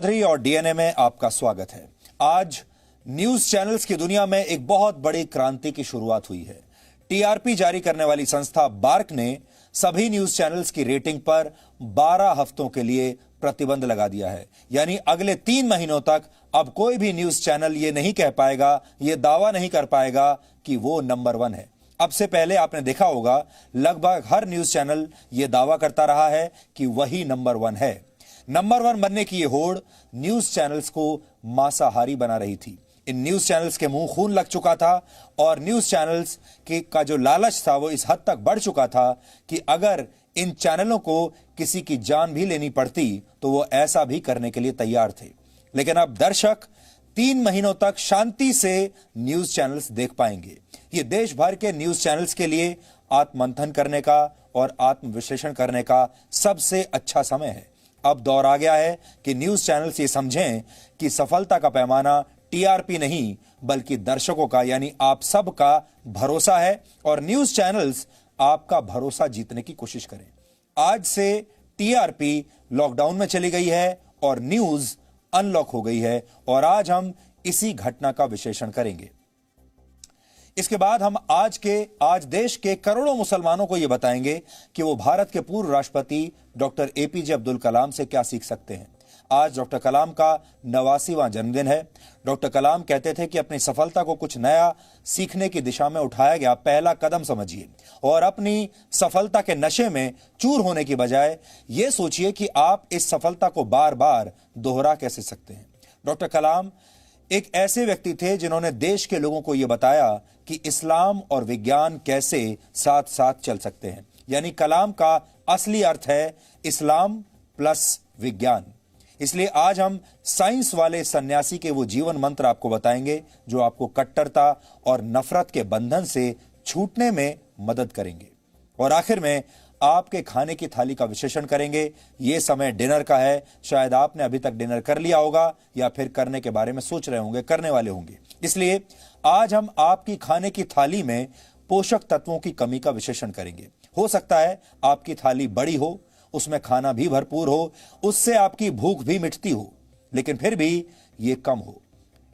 और डीएनए में आपका स्वागत है। आज न्यूज चैनल्स की दुनिया में एक बहुत बड़ी क्रांति की शुरुआत हुई है। टीआरपी जारी करने वाली संस्था बार्क ने सभी न्यूज चैनल्स की रेटिंग पर 12 हफ्तों के लिए प्रतिबंध लगा दिया है। यानी अगले 3 महीनों तक अब कोई भी न्यूज चैनल ये नहीं कह पाएगा, ये दावा नहीं कर पाएगा कि वो नंबर 1 है। अब से पहले आपने देखा होगा लगभग हर न्यूज चैनल ये दावा करता रहा है कि वही नंबर 1 है। नंबर 1 बनने की ये होड़ न्यूज चैनल्स को मांसाहारी बना रही थी। इन न्यूज चैनल्स के मुंह खून लग चुका था और न्यूज चैनल्स का जो लालच था वो इस हद तक बढ़ चुका था कि अगर इन चैनलों को किसी की जान भी लेनी पड़ती तो वो ऐसा भी करने के लिए तैयार थे। लेकिन अब दर्शक 3 महीनों तक शांति से न्यूज चैनल्स देख पाएंगे। ये देश भर के न्यूज चैनल्स के लिए आत्ममंथन करने का और आत्मविश्लेषण करने का सबसे अच्छा समय है। अब दौर आ गया है कि न्यूज चैनल्स ये समझें कि सफलता का पैमाना टीआरपी नहीं बल्कि दर्शकों का यानी आप सब का भरोसा है और न्यूज चैनल्स आपका भरोसा जीतने की कोशिश करें। आज से टीआरपी लॉकडाउन में चली गई है और न्यूज अनलॉक हो गई है और आज हम इसी घटना का विश्लेषण करेंगे। इसके बाद हम आज देश के करोड़ों मुसलमानों को यह बताएंगे कि वो भारत के पूर्व राष्ट्रपति डॉक्टर एपीजे अब्दुल कलाम से क्या सीख सकते हैं। आज डॉक्टर कलाम का 89वां जन्मदिन है। डॉक्टर कलाम कहते थे कि अपनी सफलता को कुछ नया सीखने की दिशा में उठाया गया पहला कदम समझिए और अपनी सफलता के नशे में चूर होने की बजाय यह सोचिए कि आप इस सफलता को बार बार दोहरा कैसे सकते हैं। डॉक्टर कलाम एक ऐसे व्यक्ति थे जिन्होंने देश के लोगों को यह बताया कि इस्लाम और विज्ञान कैसे साथ साथ चल सकते हैं। यानी कलाम का असली अर्थ है इस्लाम प्लस विज्ञान। इसलिए आज हम साइंस वाले सन्यासी के वो जीवन मंत्र आपको बताएंगे जो आपको कट्टरता और नफरत के बंधन से छूटने में मदद करेंगे। और आखिर में आपके खाने की थाली का विश्लेषण करेंगे। यह समय डिनर का है। शायद आपने अभी तक डिनर कर लिया होगा या फिर करने के बारे में सोच रहे होंगे, करने वाले होंगे। इसलिए आज हम आपकी खाने की थाली में पोषक तत्वों की कमी का विश्लेषण करेंगे। हो सकता है आपकी थाली बड़ी हो, उसमें खाना भी भरपूर हो, उससे आपकी भूख भी मिटती हो, लेकिन फिर भी यह कम हो।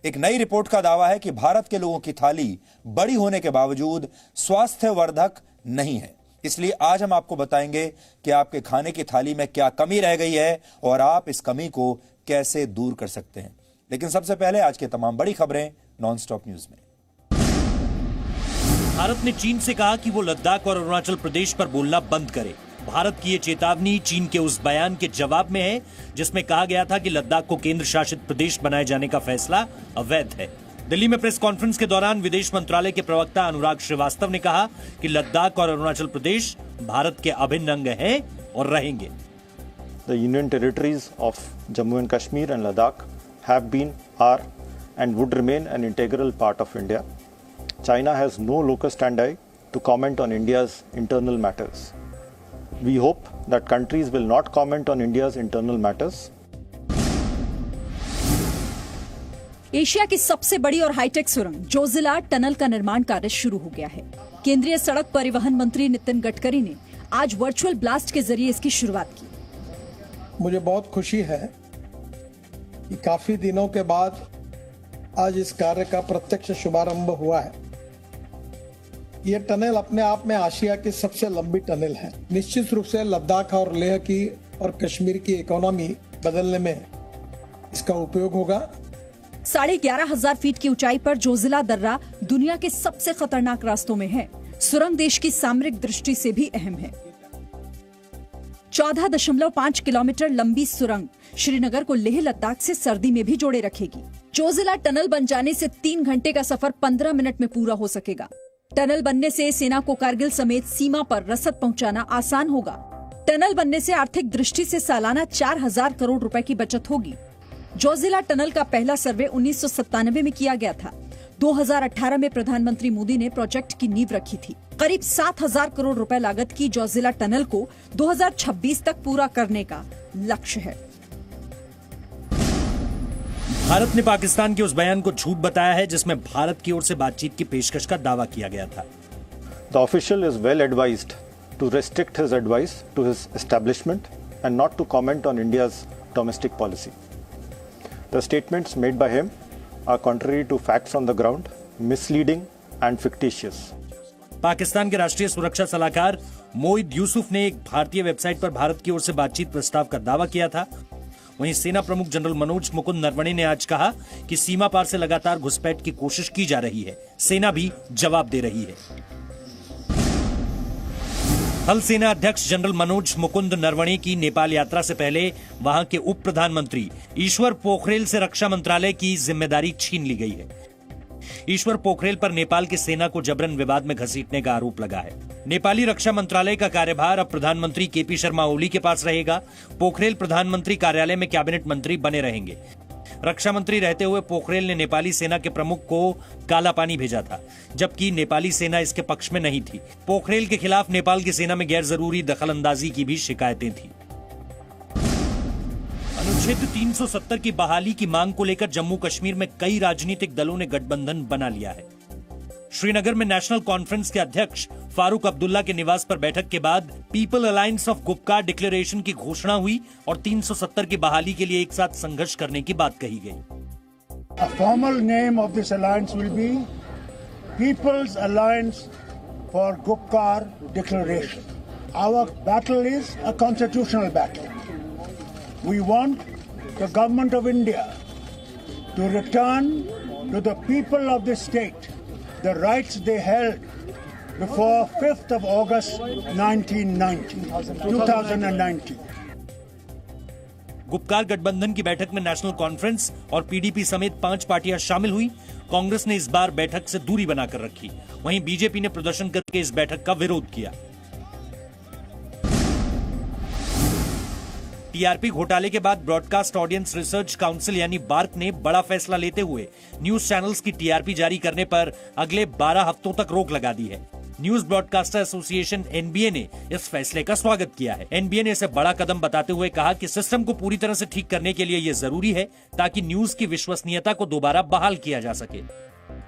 एक नई रिपोर्ट का दावा है कि भारत के लोगों की थाली बड़ी होने के बावजूद स्वास्थ्यवर्धक नहीं है। इसलिए आज हम आपको बताएंगे कि आपके खाने की थाली में क्या कमी रह गई है और आप इस कमी को कैसे दूर कर सकते हैं। लेकिन सबसे पहले आज की तमाम बड़ी खबरें नॉनस्टॉप न्यूज में। भारत ने चीन से कहा कि वो लद्दाख और अरुणाचल प्रदेश पर बोलना बंद करे। भारत की ये चेतावनी चीन के उस बयान के जवाब में है जिसमें कहा गया था कि लद्दाख को केंद्र शासित प्रदेश बनाए जाने का फैसला अवैध है। दिल्ली में प्रेस कॉन्फ्रेंस के दौरान विदेश मंत्रालय के प्रवक्ता अनुराग श्रीवास्तव ने कहा कि लद्दाख और अरुणाचल प्रदेश भारत के अभिन्न अंग हैं और रहेंगे। The Union Territories of Jammu and Kashmir and Ladakh have been, are, and would remain an integral part of India. China has no locus standi to comment on India's internal matters. We hope that countries will not comment on India's internal matters. Asia की सबसे बड़ी और hi tech सुरंग Zoji La tunnel का निर्माण कार्य शुरू हो गया है। केंद्रीय सड़क परिवहन मंत्री नितिन गडकरी ने आज वर्चुअल ब्लास्ट के जरिए इसकी शुरुआत की। मुझे बहुत खुशी है कि काफी दिनों के बाद आज इस कार्य का प्रत्यक्ष शुभारंभ हुआ है। यह टनल अपने आप में आशिया की सबसे लंबी टनल है। निश्चित रूप से लद्दाख और लेह की और कश्मीर की इकोनॉमी बदलने में इसका उपयोग होगा। 11,500 फीट की ऊंचाई पर जोजिला दर्रा दुनिया के सबसे खतरनाक रास्तों में है। सुरंग देश की सामरिक दृष्टि से भी अहम है। 14.5 किलोमीटर लंबी सुरंग श्रीनगर को लेह लद्दाख से सर्दी में भी जोड़े रखेगी। जोजिला टनल बन जाने से 3 घंटे का सफर 15 मिनट में पूरा हो सकेगा। टनल बनने से सेना को कारगिल समेत सीमा पर रसद पहुंचाना आसान होगा। टनल बनने से आर्थिक दृष्टि से सालाना 4,000 करोड़ रुपए की बचत होगी। जोजिला टनल का पहला सर्वे 1997 में किया गया था। 2018 में प्रधानमंत्री मोदी ने प्रोजेक्ट की नींव रखी थी। करीब 7,000 करोड़ रुपए लागत की जोजिला टनल को 2026 तक पूरा करने का लक्ष्य है। भारत ने पाकिस्तान के उस बयान को झूठ बताया है जिसमें भारत की ओर से बातचीत की पेशकश का दावा किया गया था। The official is well advised to restrict his advice to his establishment and not to comment on India's domestic policy. The statements made by him are contrary to facts on the ground, misleading and fictitious. Pakistan के राष्ट्रीय सुरक्षा सलाहकार मोइद यूसुफ ने एक भारतीय website पर भारत की ओर से बातचीत प्रस्ताव का दावा किया था। वहीं सेना प्रमुख जनरल मनोज मुकुंद नरवणे ने आज कहा कि सीमा पार से लगातार घुसपैठ की कोशिश की जा रही है, सेना भी जवाब दे रही है। थल सेना अध्यक्ष जनरल मनोज मुकुंद नरवणे की नेपाल यात्रा से पहले वहां के उप प्रधानमंत्री ईश्वर पोखरेल से रक्षा मंत्रालय की जिम्मेदारी छीन ली गई है। ईश्वर पोखरेल पर नेपाल की सेना को जबरन विवाद में घसीटने का आरोप लगा है। नेपाली रक्षा मंत्रालय का कार्यभार अब प्रधानमंत्री केपी शर्मा ओली के पास रहेगा। पोखरेल प्रधानमंत्री कार्यालय में कैबिनेट मंत्री बने रहेंगे। रक्षा मंत्री रहते हुए पोखरेल ने नेपाली सेना के प्रमुख को काला पानी भेजा था, जबकि नेपाली सेना इसके पक्ष में नहीं थी। पोखरेल के खिलाफ नेपाल की सेना में गैर जरूरी दखलंदाजी की भी शिकायतें थी। अनुच्छेद 370 की बहाली की मांग को लेकर जम्मू कश्मीर में कई राजनीतिक दलों ने गठबंधन बना लिया है। श्रीनगर में नेशनल कॉन्फ्रेंस के अध्यक्ष फारूक अब्दुल्ला के निवास पर बैठक के बाद people alliance of Gupkar declaration की घोषणा हुई और 370 की बहाली के लिए एक साथ संघर्ष करने की बात कही गई। A formal name of this alliance will be People's Alliance for Gupkar Declaration. Our battle is a constitutional battle. We want the government of India to return to the people of this state the rights they held before 5th of August 2019. Gupkar गठबंधन की बैठक में national conference और PDP समेत 5 पार्टियां शामिल हुई। कांग्रेस ने इस बार बैठक से दूरी बनाकर रखी। वहीं बीजेपी ने प्रदर्शन करके इस बैठक का विरोध किया। टीआरपी घोटाले के बाद ब्रॉडकास्ट ऑडियंस रिसर्च काउंसिल यानी बार्क ने बड़ा फैसला लेते हुए न्यूज चैनल्स की टीआरपी जारी करने पर अगले 12 हफ्तों तक रोक लगा दी है। न्यूज ब्रॉडकास्टर एसोसिएशन एनबीए ने इस फैसले का स्वागत किया है। एनबीए ने इसे बड़ा कदम बताते हुए कहा कि सिस्टम को पूरी तरह से ठीक करने के लिए यह जरूरी है ताकि न्यूज की विश्वसनीयता को दोबारा बहाल किया जा सके।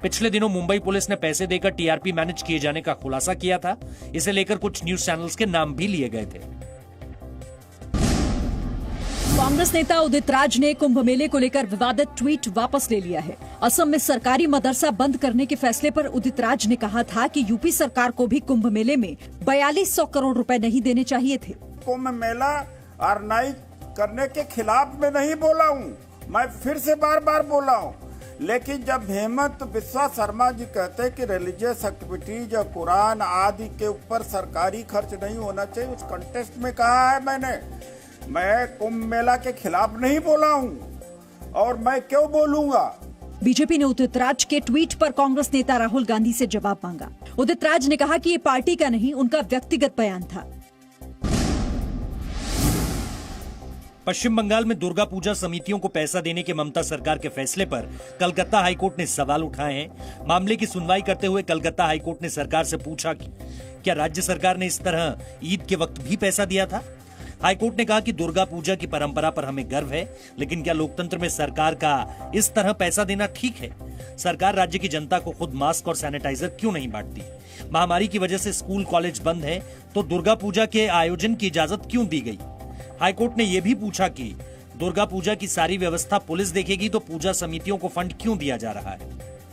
पिछले दिनों मुंबई पुलिस ने पैसे देकर टीआरपी मैनेज किए जाने का खुलासा किया था। इसे लेकर कुछ न्यूज चैनल्स के नाम भी लिए गए थे। कांग्रेस नेता उदित राज ने कुंभ मेले को लेकर विवादित ट्वीट वापस ले लिया है। असम में सरकारी मदरसा बंद करने के फैसले पर उदित राज ने कहा था कि यूपी सरकार को भी कुंभ मेले में 4200 करोड़ रुपए नहीं देने चाहिए थे। कुंभ मेला ऑर्गेनाइज करने के खिलाफ में नहीं बोला हूँ, मैं फिर से बार बार बोला हूँ। लेकिन जब हेमंत बिस्वा शर्मा जी कहते हैं कि रिलीजियस एक्टिविटीज या कुरान आदि के ऊपर सरकारी खर्च नहीं होना चाहिए, उस कंटेस्ट में कहा है मैं कुंभ मेला के खिलाफ नहीं बोला हूँ और मैं क्यों बोलूंगा। बीजेपी ने उदित राज के ट्वीट पर कांग्रेस नेता राहुल गांधी से जवाब मांगा। उदित राज ने कहा कि ये पार्टी का नहीं, उनका व्यक्तिगत बयान था। पश्चिम बंगाल में दुर्गा पूजा समितियों को पैसा देने के ममता सरकार के फैसले पर कलकत्ता हाईकोर्ट ने सवाल उठाए हैं। मामले की सुनवाई करते हुए कलकत्ता हाईकोर्ट ने सरकार से पूछा कि क्या राज्य सरकार ने इस तरह ईद के वक्त भी पैसा दिया था। हाईकोर्ट ने कहा कि दुर्गा पूजा की परंपरा पर हमें गर्व है, लेकिन क्या लोकतंत्र में सरकार का इस तरह पैसा देना ठीक है। सरकार राज्य की जनता को खुद मास्क और सैनिटाइजर क्यों नहीं बांटती। महामारी की वजह से स्कूल कॉलेज बंद है तो दुर्गा पूजा के आयोजन की इजाजत क्यों दी गई। हाईकोर्ट ने यह भी पूछा कि दुर्गा पूजा की सारी व्यवस्था पुलिस देखेगी तो पूजा समितियों को फंड क्यों दिया जा रहा है।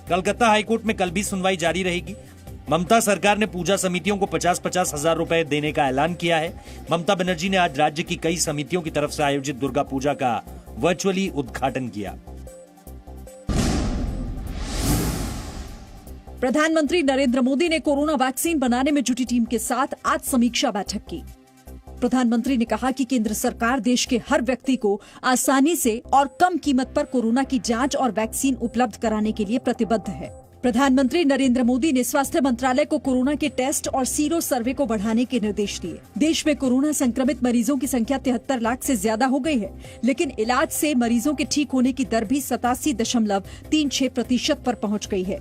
कलकत्ता हाईकोर्ट में कल भी सुनवाई जारी रहेगी। ममता सरकार ने पूजा समितियों को 50-50 हजार रुपए देने का ऐलान किया है। ममता बनर्जी ने आज राज्य की कई समितियों की तरफ से आयोजित दुर्गा पूजा का वर्चुअली उद्घाटन किया। प्रधानमंत्री नरेंद्र मोदी ने कोरोना वैक्सीन बनाने में जुटी टीम के साथ आज समीक्षा बैठक की। प्रधानमंत्री ने कहा कि केंद्र सरकार देश के हर व्यक्ति को आसानी से और कम कीमत पर कोरोना की जांच और वैक्सीन उपलब्ध कराने के लिए प्रतिबद्ध है। प्रधानमंत्री नरेंद्र मोदी ने स्वास्थ्य मंत्रालय को कोरोना के टेस्ट और सीरो सर्वे को बढ़ाने के निर्देश दिए। देश में कोरोना संक्रमित मरीजों की संख्या 73 लाख से ज्यादा हो गई है, लेकिन इलाज से मरीजों के ठीक होने की दर भी 87.36% पर पहुंच गई है।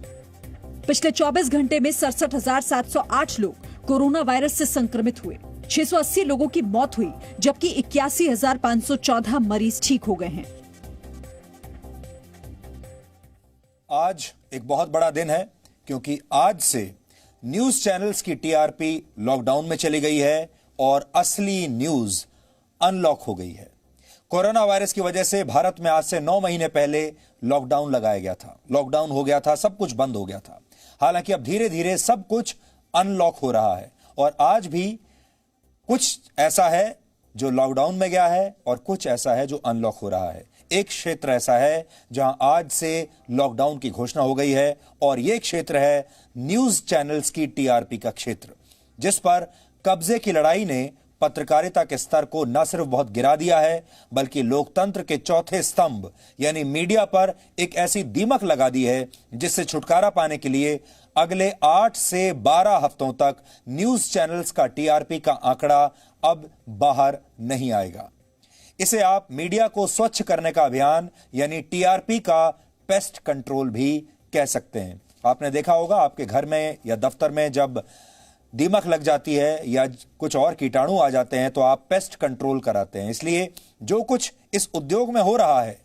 पिछले 24 घंटे में 67,708 लोग कोरोना वायरस से संक्रमित हुए। 680 लोगों की मौत हुई, जबकि 81,514 मरीज ठीक हो गए हैं। आज एक बहुत बड़ा दिन है क्योंकि आज से न्यूज चैनल्स की टीआरपी लॉकडाउन में चली गई है और असली न्यूज अनलॉक हो गई है। कोरोना वायरस की वजह से भारत में आज से 9 महीने पहले लॉकडाउन लगाया गया था। लॉकडाउन हो गया था, सब कुछ बंद हो गया था। हालांकि अब धीरे धीरे सब कुछ अनलॉक हो रहा है और आज भी कुछ ऐसा है जो लॉकडाउन में गया है और कुछ ऐसा है जो अनलॉक हो रहा है। एक क्षेत्र ऐसा है जहां आज से लॉकडाउन की घोषणा हो गई है और यह क्षेत्र है न्यूज चैनल्स की टीआरपी का क्षेत्र, जिस पर कब्जे की लड़ाई ने पत्रकारिता के स्तर को न सिर्फ बहुत गिरा दिया है बल्कि लोकतंत्र के चौथे स्तंभ यानी मीडिया पर एक ऐसी दीमक लगा दी है जिससे छुटकारा पाने के लिए अगले 8 से 12 हफ्तों तक न्यूज चैनल्स का टीआरपी का आंकड़ा अब बाहर नहीं आएगा। इसे आप मीडिया को स्वच्छ करने का अभियान यानी टीआरपी का पेस्ट कंट्रोल भी कह सकते हैं। आपने देखा होगा आपके घर में या दफ्तर में जब दीमक लग जाती है या कुछ और कीटाणु आ जाते हैं तो आप पेस्ट कंट्रोल कराते हैं। इसलिए जो कुछ इस उद्योग में हो रहा है,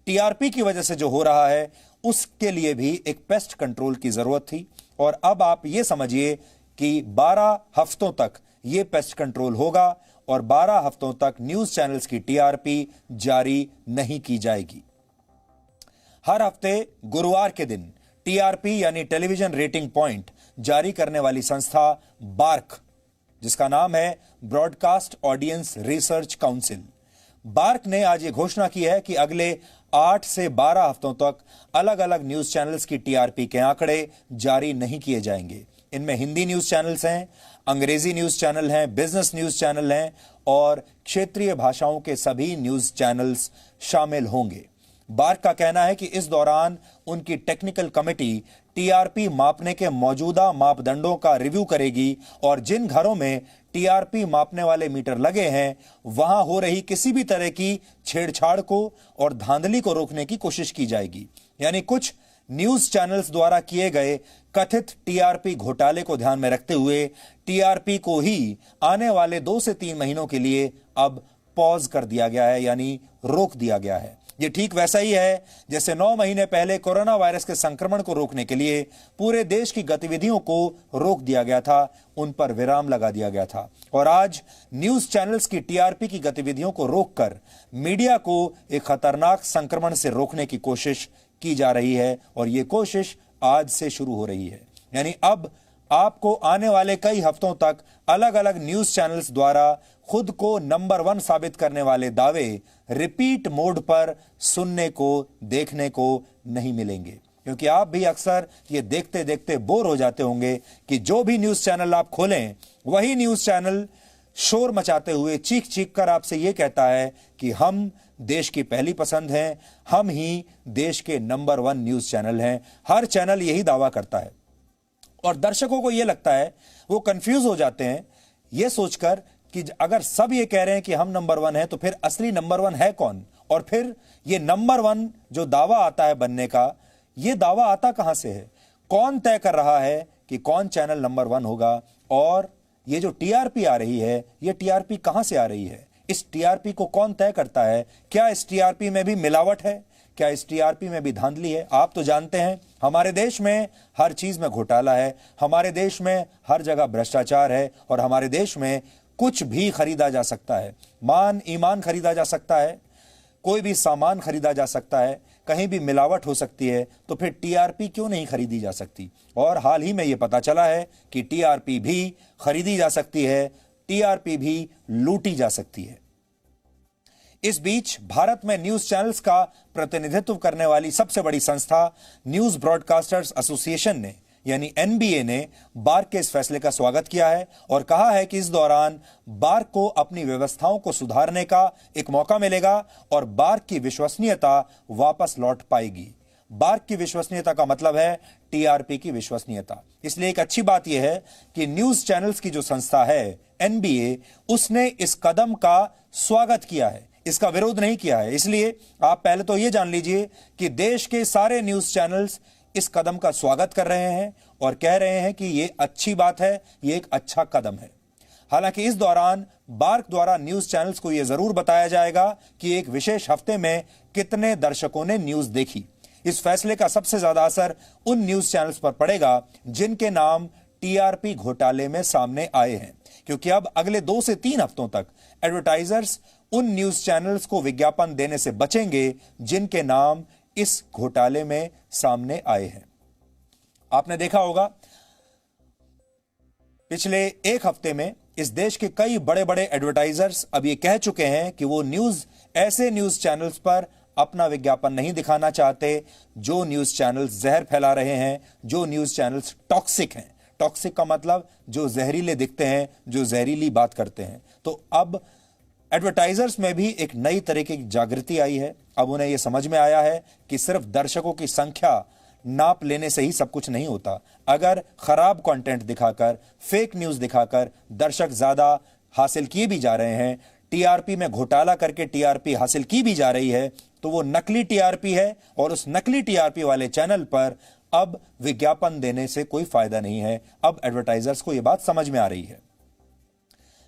टीआरपी की वजह से जो हो रहा है, उसके लिए भी एक पेस्ट कंट्रोल की जरूरत थी और अब आप ये समझिए कि 12 हफ्तों तक ये पेस्ट कंट्रोल होगा और 12 हफ्तों तक न्यूज चैनल्स की टीआरपी जारी नहीं की जाएगी। हर हफ्ते गुरुवार के दिन टीआरपी यानी टेलीविजन रेटिंग पॉइंट जारी करने वाली संस्था बार्क, जिसका नाम है Broadcast Audience Research Council, BARC ने आज यह घोषणा की है कि अगले 8 से 12 हफ्तों तक अलग अलग न्यूज चैनल्स की टीआरपी के आंकड़े जारी नहीं किए जाएंगे। इनमें हिंदी न्यूज चैनल्स हैं, अंग्रेजी न्यूज चैनल हैं, बिजनेस न्यूज चैनल हैं और क्षेत्रीय भाषाओं के सभी न्यूज चैनल्स शामिल होंगे। बार्क का कहना है कि इस दौरान उनकी टेक्निकल कमेटी टीआरपी मापने के मौजूदा मापदंडों का रिव्यू करेगी और जिन घरों में टीआरपी मापने वाले मीटर लगे हैं वहां हो रही किसी भी तरह की छेड़छाड़ को और धांधली को रोकने की कोशिश की जाएगी। यानी कुछ न्यूज चैनल्स द्वारा किए गए कथित टीआरपी घोटाले को ध्यान में रखते हुए टीआरपी को ही आने वाले 2 से 3 महीनों के लिए अब पॉज कर दिया गया है, यानी रोक दिया गया है। यह ठीक वैसा ही है जैसे 9 महीने पहले कोरोना वायरस के संक्रमण को रोकने के लिए पूरे देश की गतिविधियों को रोक दिया गया था, उन पर विराम लगा दिया गया था और आज न्यूज चैनल्स की टीआरपी की गतिविधियों को रोककर मीडिया को एक खतरनाक संक्रमण से रोकने की कोशिश की जा रही है और यह कोशिश आज से शुरू हो रही है। यानी अब आपको आने वाले कई हफ्तों तक अलग अलग न्यूज चैनल्स द्वारा खुद को नंबर 1 साबित करने वाले दावे रिपीट मोड पर सुनने को, देखने को नहीं मिलेंगे, क्योंकि आप भी अक्सर ये देखते देखते बोर हो जाते होंगे कि जो भी न्यूज चैनल आप खोलें वही न्यूज चैनल शोर मचाते हुए चीख चीख कर आपसे यह कहता है कि हम देश की पहली पसंद हैं, हम ही देश के नंबर 1 न्यूज चैनल हैं। हर चैनल यही दावा करता है और दर्शकों को यह लगता है, वो कंफ्यूज हो जाते हैं यह सोचकर कि अगर सब ये कह रहे हैं कि हम नंबर 1 है तो फिर असली नंबर 1 है कौन, और फिर ये नंबर 1 जो दावा आता है बनने का, ये दावा आता कहां से है, कौन तय कर रहा है कि कौन चैनल नंबर 1 होगा, और ये जो टीआरपी आ रही है ये टीआरपी कहां से आ रही है, इस टीआरपी को कौन तय करता है, क्या इस टीआरपी में भी मिलावट है, क्या इस टीआरपी में भी धांधली है। आप तो जानते हैं हमारे देश में हर चीज में घोटाला है, हमारे देश में हर जगह भ्रष्टाचार है और हमारे देश में कुछ भी खरीदा जा सकता है, मान ईमान खरीदा जा सकता है, कोई भी सामान खरीदा जा सकता है, कहीं भी मिलावट हो सकती है, तो फिर टीआरपी क्यों नहीं खरीदी जा सकती। और हाल ही में यह पता चला है कि टीआरपी भी खरीदी जा सकती है, टीआरपी भी लूटी जा सकती है। इस बीच भारत में न्यूज चैनल्स का प्रतिनिधित्व करने वाली सबसे बड़ी संस्था न्यूज ब्रॉडकास्टर्स एसोसिएशन ने यानी एनबीए ने बार्क के इस फैसले का स्वागत किया है और कहा है कि इस दौरान बार्क को अपनी व्यवस्थाओं को सुधारने का एक मौका मिलेगा और बार्क की विश्वसनीयता वापस लौट पाएगी। बार्क की विश्वसनीयता का मतलब है टीआरपी की विश्वसनीयता। इसलिए एक अच्छी बात यह है कि न्यूज चैनल्स की जो संस्था है एनबीए, उसने इस कदम का स्वागत किया है, इसका विरोध नहीं किया है। इसलिए आप पहले तो यह जान लीजिए कि देश के सारे न्यूज चैनल्स इस कदम का स्वागत कर रहे हैं और कह रहे हैं कि यह अच्छी बात है, यह एक अच्छा कदम है। हालांकि इस दौरान बार्क द्वारा न्यूज चैनल्स को यह जरूर बताया जाएगा कि एक विशेष हफ्ते में कितने दर्शकों ने न्यूज देखी। इस फैसले का सबसे ज्यादा असर उन न्यूज चैनल्स पर पड़ेगा जिनके नाम टीआरपी घोटाले में सामने आए हैं, क्योंकि अब अगले 2 से 3 हफ्तों तक एडवर्टाइजर्स उन न्यूज चैनल्स को विज्ञापन देने से बचेंगे जिनके नाम इस घोटाले में सामने आए हैं। आपने देखा होगा पिछले एक हफ्ते में इस देश के कई बड़े बड़े एडवर्टाइजर्स अब ये कह चुके हैं कि वो ऐसे न्यूज चैनल्स पर अपना विज्ञापन नहीं दिखाना चाहते जो न्यूज चैनल्स जहर फैला रहे हैं, जो न्यूज चैनल्स टॉक्सिक हैं। टॉक्सिक का मतलब जो जहरीले दिखते हैं, जो जहरीली बात करते हैं। तो अब एडवर्टाइजर्स में भी एक नई तरीके की जागृति आई है। अब उन्हें यह समझ में आया है कि सिर्फ दर्शकों की संख्या नाप लेने से ही सब कुछ नहीं होता। अगर खराब कंटेंट दिखाकर, फेक न्यूज दिखाकर दर्शक ज्यादा हासिल किए भी जा रहे हैं, टीआरपी में घोटाला करके टीआरपी हासिल की भी जा रही है, तो वो नकली टीआरपी है और उस नकली टीआरपी वाले चैनल पर अब विज्ञापन देने से कोई फायदा नहीं है। अब एडवर्टाइजर्स को यह बात समझ में आ रही है।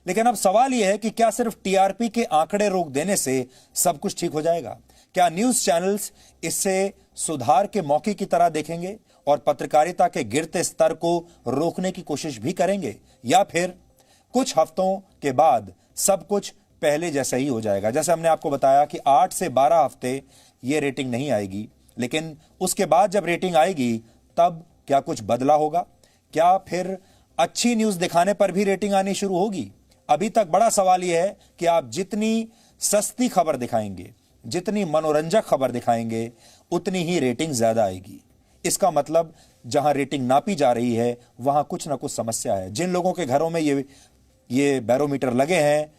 लेकिन अब सवाल यह है कि क्या सिर्फ टीआरपी के आंकड़े रोक देने से सब कुछ ठीक हो जाएगा? क्या न्यूज चैनल्स इससे सुधार के मौके की तरह देखेंगे और पत्रकारिता के गिरते स्तर को रोकने की कोशिश भी करेंगे, या फिर कुछ हफ्तों के बाद सब कुछ पहले जैसा ही हो जाएगा? जैसे हमने आपको बताया कि 8 से 12 हफ्ते यह रेटिंग नहीं आएगी, लेकिन उसके बाद जब रेटिंग आएगी तब क्या कुछ बदला होगा? क्या फिर अच्छी न्यूज दिखाने पर भी रेटिंग आनी शुरू होगी? अभी तक बड़ा सवाल यह है कि आप जितनी सस्ती खबर दिखाएंगे, जितनी मनोरंजक खबर दिखाएंगे, उतनी ही रेटिंग ज्यादा आएगी। इसका मतलब जहां रेटिंग नापी जा रही है वहां कुछ ना कुछ समस्या है। जिन लोगों के घरों में ये बैरोमीटर लगे हैं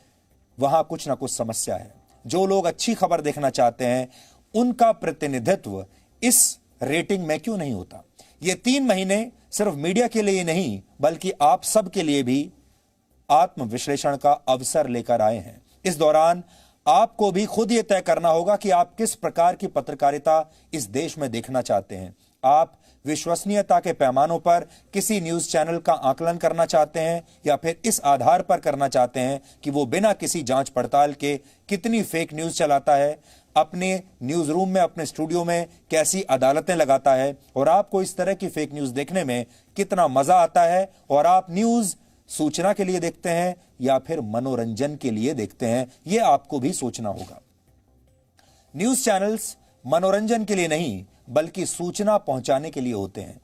वहां कुछ ना कुछ समस्या है। जो लोग अच्छी खबर देखना चाहते हैं उनका प्रतिनिधित्व इस रेटिंग में क्यों नहीं होता? ये 3 महीने सिर्फ मीडिया के लिए नहीं बल्कि आप सब के लिए भी आत्मविश्लेषण का अवसर लेकर आए हैं। इस दौरान आपको भी खुद यह तय करना होगा कि आप किस प्रकार की पत्रकारिता इस देश में देखना चाहते हैं। आप विश्वसनीयता के पैमानों पर किसी न्यूज चैनल का आकलन करना चाहते हैं या फिर इस आधार पर करना चाहते हैं कि वो बिना किसी जांच पड़ताल के कितनी फेक न्यूज चलाता है, अपने न्यूज रूम में, अपने स्टूडियो में कैसी अदालतें लगाता है और आपको इस तरह की फेक न्यूज देखने में कितना मजा आता है, और आप न्यूज सूचना के लिए देखते हैं या फिर मनोरंजन के लिए देखते हैं, यह आपको भी सोचना होगा। न्यूज चैनल्स मनोरंजन के लिए नहीं बल्कि सूचना पहुंचाने के लिए होते हैं।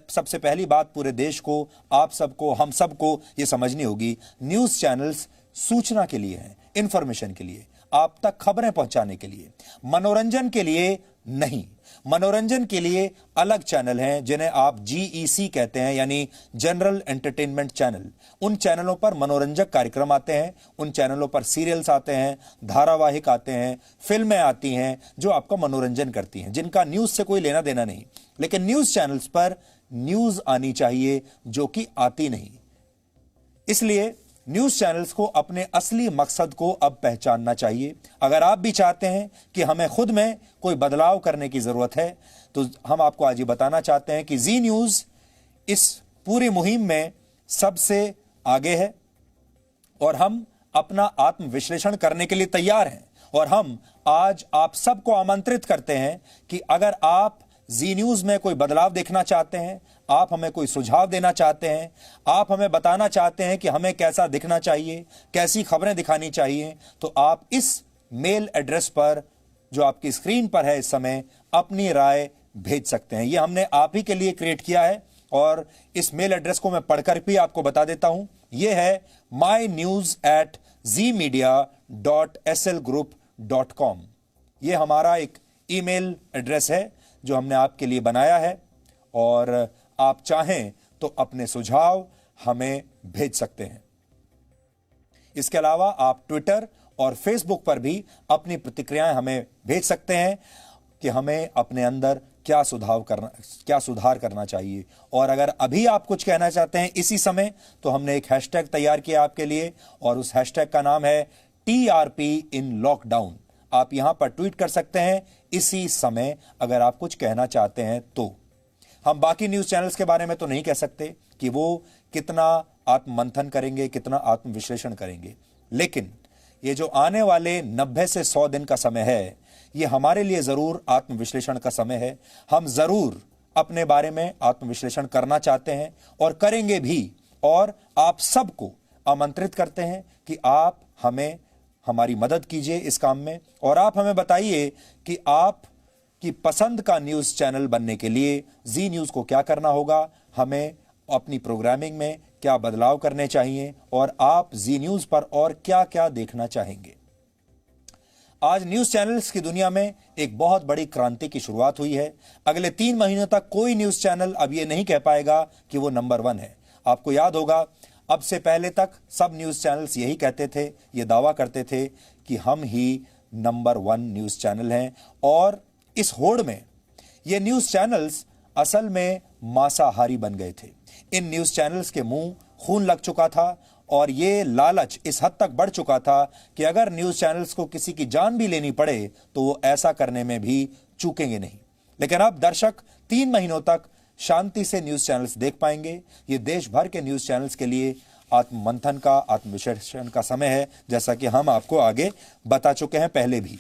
सबसे पहली बात पूरे देश को, आप सबको, हम सबको यह समझनी होगी, न्यूज चैनल्स सूचना के लिए हैं, इंफॉर्मेशन के लिए, आप तक खबरें पहुंचाने के लिए, मनोरंजन के लिए नहीं। मनोरंजन के लिए अलग चैनल हैं जिन्हें आप GEC कहते हैं, यानी जनरल एंटरटेनमेंट चैनल। उन चैनलों पर मनोरंजक कार्यक्रम आते हैं, उन चैनलों पर सीरियल्स आते हैं, धारावाहिक आते हैं, फिल्में आती हैं जो आपका मनोरंजन करती हैं, जिनका न्यूज से कोई लेना देना नहीं। लेकिन न्यूज चैनल्स पर न्यूज आनी चाहिए जो कि आती नहीं। इसलिए न्यूज चैनल्स को अपने असली मकसद को अब पहचानना चाहिए। अगर आप भी चाहते हैं कि हमें खुद में कोई बदलाव करने की जरूरत है तो हम आपको आज ये बताना चाहते हैं कि जी न्यूज इस पूरी मुहिम में सबसे आगे है और हम अपना आत्मविश्लेषण करने के लिए तैयार हैं। और हम आज आप सबको आमंत्रित करते हैं कि अगर आप जी न्यूज में कोई बदलाव देखना चाहते हैं, आप हमें कोई सुझाव देना चाहते हैं, आप हमें बताना चाहते हैं कि हमें कैसा दिखना चाहिए, कैसी खबरें दिखानी चाहिए, तो आप इस मेल एड्रेस पर जो आपकी स्क्रीन पर है इस समय अपनी राय भेज सकते हैं। यह हमने आप ही के लिए क्रिएट किया है और इस मेल एड्रेस को मैं पढ़कर भी आपको बता देता हूं। यह है mynews@zmedia.slgroup.com। यह हमारा एक ईमेल एड्रेस है जो हमने आपके लिए बनाया है और आप चाहें तो अपने सुझाव हमें भेज सकते हैं। इसके अलावा आप ट्विटर और फेसबुक पर भी अपनी प्रतिक्रियाएं हमें भेज सकते हैं कि हमें अपने अंदर क्या सुधार करना चाहिए। और अगर अभी आप कुछ कहना चाहते हैं इसी समय, तो हमने एक हैशटैग तैयार किया आपके लिए और उस हैशटैग का नाम है TRP इन लॉकडाउन। आप यहां पर ट्वीट कर सकते हैं इसी समय अगर आप कुछ कहना चाहते हैं तो। हम बाकी न्यूज चैनल्स के बारे में तो नहीं कह सकते कि वो कितना आत्ममंथन करेंगे, कितना आत्मविश्लेषण करेंगे, लेकिन ये जो आने वाले 90 से 100 दिन का समय है, ये हमारे लिए जरूर आत्मविश्लेषण का समय है। हम जरूर अपने बारे में आत्मविश्लेषण करना चाहते हैं और करेंगे भी, और आप सबको आमंत्रित करते हैं कि आप हमें हमारी मदद कीजिए इस काम में और आप हमें बताइए कि आप की पसंद का न्यूज चैनल बनने के लिए जी न्यूज को क्या करना होगा, हमें अपनी प्रोग्रामिंग में क्या बदलाव करने चाहिए और आप जी न्यूज पर और क्या क्या देखना चाहेंगे। आज न्यूज चैनल्स की दुनिया में एक बहुत बड़ी क्रांति की शुरुआत हुई है। अगले 3 महीनों तक कोई न्यूज चैनल अब यह नहीं कह पाएगा कि वो नंबर 1 है। आपको याद होगा, अब से पहले तक सब न्यूज चैनल्स यही कहते थे, ये दावा करते थे कि हम ही नंबर 1 न्यूज चैनल हैं और इस होड़ में ये न्यूज चैनल्स असल में मांसाहारी बन गए थे। इन न्यूज चैनल्स के मुंह खून लग चुका था और ये लालच इस हद तक बढ़ चुका था कि अगर न्यूज चैनल्स को किसी की जान भी लेनी पड़े तो वो ऐसा करने में भी चूकेंगे नहीं। लेकिन अब दर्शक 3 महीनों तक शांति से न्यूज चैनल्स देख पाएंगे। ये देश भर के न्यूज चैनल्स के लिए आत्ममंथन का, आत्मविश्लेषण का समय है, जैसा कि हम आपको आगे बता चुके हैं पहले भी।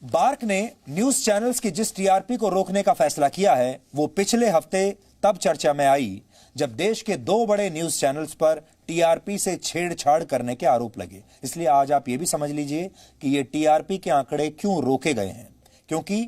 बार्क ने न्यूज चैनल्स की जिस टीआरपी को रोकने का फैसला किया है वो पिछले हफ्ते तब चर्चा में आई जब देश के 2 बड़े न्यूज चैनल्स पर टीआरपी से छेड़छाड़ करने के आरोप लगे। इसलिए आज आप ये भी समझ लीजिए कि ये टीआरपी के आंकड़े क्यों रोके गए हैं, क्योंकि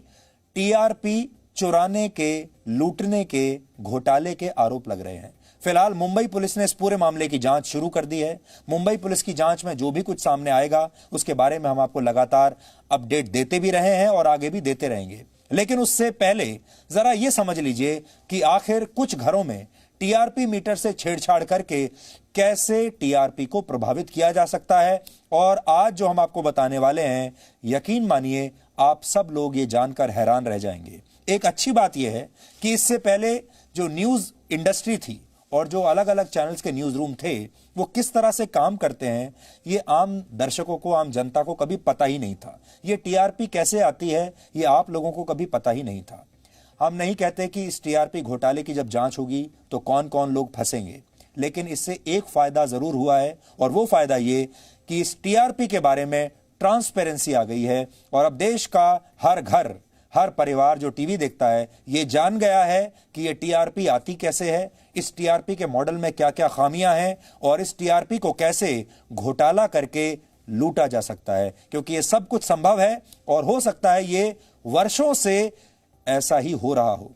टीआरपी चुराने के, लूटने के, घोटाले के आरोप लग रहे हैं। फिलहाल मुंबई पुलिस ने इस पूरे मामले की जांच शुरू कर दी है। मुंबई पुलिस की जांच में जो भी कुछ सामने आएगा उसके बारे में हम आपको लगातार अपडेट देते भी रहे हैं और आगे भी देते रहेंगे। लेकिन उससे पहले जरा यह समझ लीजिए कि आखिर कुछ घरों में टीआरपी मीटर से छेड़छाड़ करके कैसे टीआरपी को प्रभावित किया जा सकता है। और आज जो हम आपको बताने वाले हैं, यकीन मानिए आप सब लोग ये जानकर हैरान रह जाएंगे। एक अच्छी बात यह है कि इससे पहले जो न्यूज इंडस्ट्री थी और जो अलग अलग चैनल्स के न्यूज रूम थे वो किस तरह से काम करते हैं ये आम दर्शकों को, आम जनता को कभी पता ही नहीं था। ये टीआरपी कैसे आती है ये आप लोगों को कभी पता ही नहीं था। हम नहीं कहते कि इस टीआरपी घोटाले की जब जांच होगी तो कौन कौन लोग फंसेंगे, लेकिन इससे एक फायदा जरूर हुआ है और वो फायदा ये कि इस टीआरपी के बारे में ट्रांसपेरेंसी आ गई है और अब देश का हर घर, हर परिवार जो टीवी देखता है ये जान गया है कि ये टीआरपी आती कैसे है, इस टीआरपी के मॉडल में क्या क्या खामियां हैं और इस टीआरपी को कैसे घोटाला करके लूटा जा सकता है। क्योंकि ये सब कुछ संभव है और हो सकता है ये वर्षों से ऐसा ही हो रहा हो।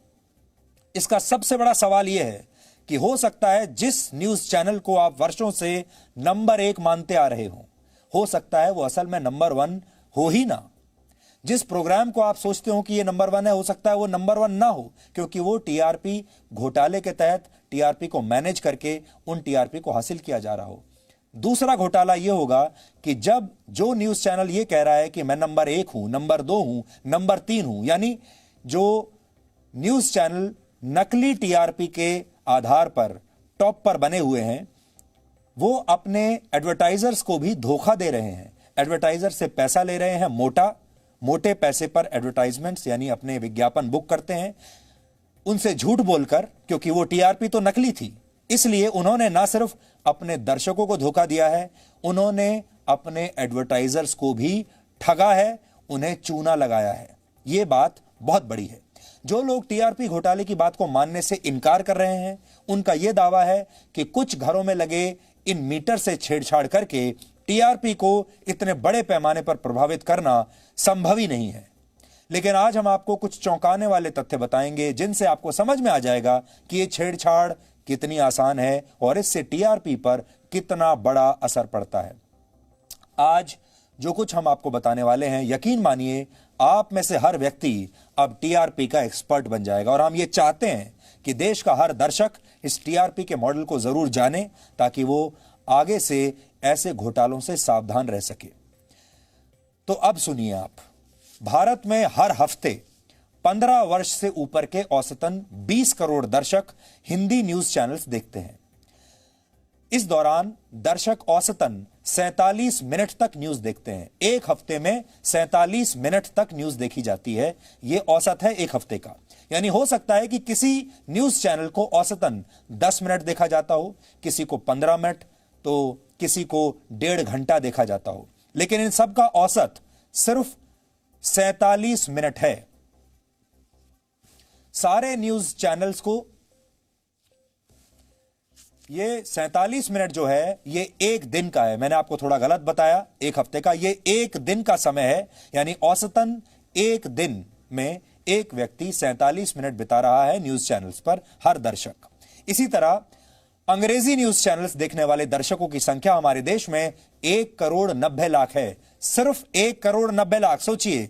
इसका सबसे बड़ा सवाल यह है कि हो सकता है जिस न्यूज चैनल को आप वर्षों से नंबर 1 मानते आ रहे हो सकता है वो असल में नंबर 1 हो ही ना। जिस प्रोग्राम को आप सोचते हो कि ये नंबर 1 है, हो सकता है वो नंबर 1 ना हो, क्योंकि वो टीआरपी घोटाले के तहत टीआरपी को मैनेज करके उन टीआरपी को हासिल किया जा रहा हो। दूसरा घोटाला यह होगा कि जब जो न्यूज चैनल ये कह रहा है कि मैं नंबर 1 हूं, नंबर 2 हूं, नंबर 3 हूं, यानी जो न्यूज चैनल नकली टीआरपी के आधार पर टॉप पर बने हुए हैं वो अपने एडवर्टाइजर्स को भी धोखा दे रहे हैं। एडवर्टाइजर से पैसा ले रहे हैं, मोटे पैसे पर एडवर्टाइजमेंट्स यानी अपने विज्ञापन बुक करते हैं उनसे झूठ बोलकर, क्योंकि वो टीआरपी तो नकली थी। इसलिए उन्होंने ना सिर्फ अपने दर्शकों को धोखा दिया है, उन्होंने अपने एडवर्टाइजर्स को भी ठगा है, उन्हें चूना लगाया है। यह बात बहुत बड़ी है। जो लोग टीआरपी घोटाले की बात को मानने से इनकार कर रहे हैं उनका यह दावा है कि कुछ घरों में लगे इन मीटर से छेड़छाड़ करके टीआरपी को इतने बड़े पैमाने पर प्रभावित करना संभव ही नहीं है। लेकिन आज हम आपको कुछ चौंकाने वाले तथ्य बताएंगे जिनसे आपको समझ में आ जाएगा कि ये छेड़छाड़ कितनी आसान है और इससे टीआरपी पर कितना बड़ा असर पड़ता है। आज जो कुछ हम आपको बताने वाले हैं, यकीन मानिए आप में से हर व्यक्ति अब टीआरपी का एक्सपर्ट बन जाएगा और हम ये चाहते हैं कि देश का हर दर्शक इस टीआरपी के मॉडल को जरूर जाने ताकि वो आगे से ऐसे घोटालों से सावधान रह सके। तो अब सुनिए आप, भारत में हर हफ्ते 15 वर्ष से ऊपर के औसतन 20 करोड़ दर्शक हिंदी न्यूज चैनल्स देखते हैं। इस दौरान दर्शक औसतन 47 मिनट तक न्यूज देखते हैं। एक हफ्ते में 47 मिनट तक न्यूज देखी जाती है। यह औसत है एक हफ्ते का। यानी हो सकता है कि किसी न्यूज चैनल को औसतन 10 मिनट देखा जाता हो, किसी को 15 मिनट, तो किसी को 1.5 घंटा देखा जाता हो, लेकिन इन सब का औसत सिर्फ 47 मिनट है। सारे न्यूज चैनल्स को ये 47 मिनट जो है ये एक दिन का है। मैंने आपको थोड़ा गलत बताया, एक हफ्ते का। ये एक दिन का समय है, यानी औसतन एक दिन में एक व्यक्ति 47 मिनट बिता रहा है न्यूज चैनल्स पर, हर दर्शक। इसी तरह अंग्रेजी न्यूज चैनल्स देखने वाले दर्शकों की संख्या हमारे देश में 1,90,00,000 है। सिर्फ 1,90,00,000। सोचिए,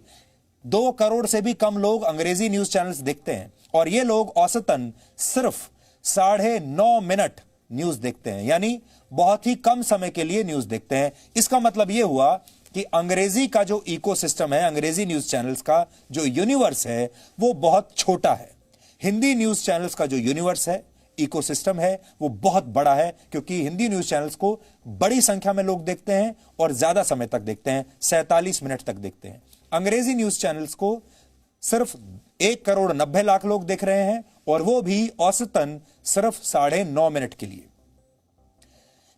2 करोड़ से भी कम लोग अंग्रेजी न्यूज चैनल्स देखते हैं, और ये लोग औसतन सिर्फ 9.5 मिनट न्यूज देखते हैं, यानी बहुत ही कम समय के लिए न्यूज देखते हैं। इसका मतलब यह हुआ कि अंग्रेजी का जो इकोसिस्टम है, अंग्रेजी न्यूज चैनल्स का जो यूनिवर्स है, वो बहुत छोटा है। हिंदी न्यूज चैनल्स का जो यूनिवर्स है, इकोसिस्टम है, वो बहुत बड़ा है, क्योंकि हिंदी न्यूज चैनल्स को बड़ी संख्या में लोग देखते हैं और ज्यादा समय तक देखते हैं, 47 मिनट तक देखते हैं। अंग्रेजी न्यूज चैनल्स को सिर्फ 1,90,00,000 लोग देख रहे हैं, और वो भी औसतन सिर्फ 9.5 मिनट के लिए।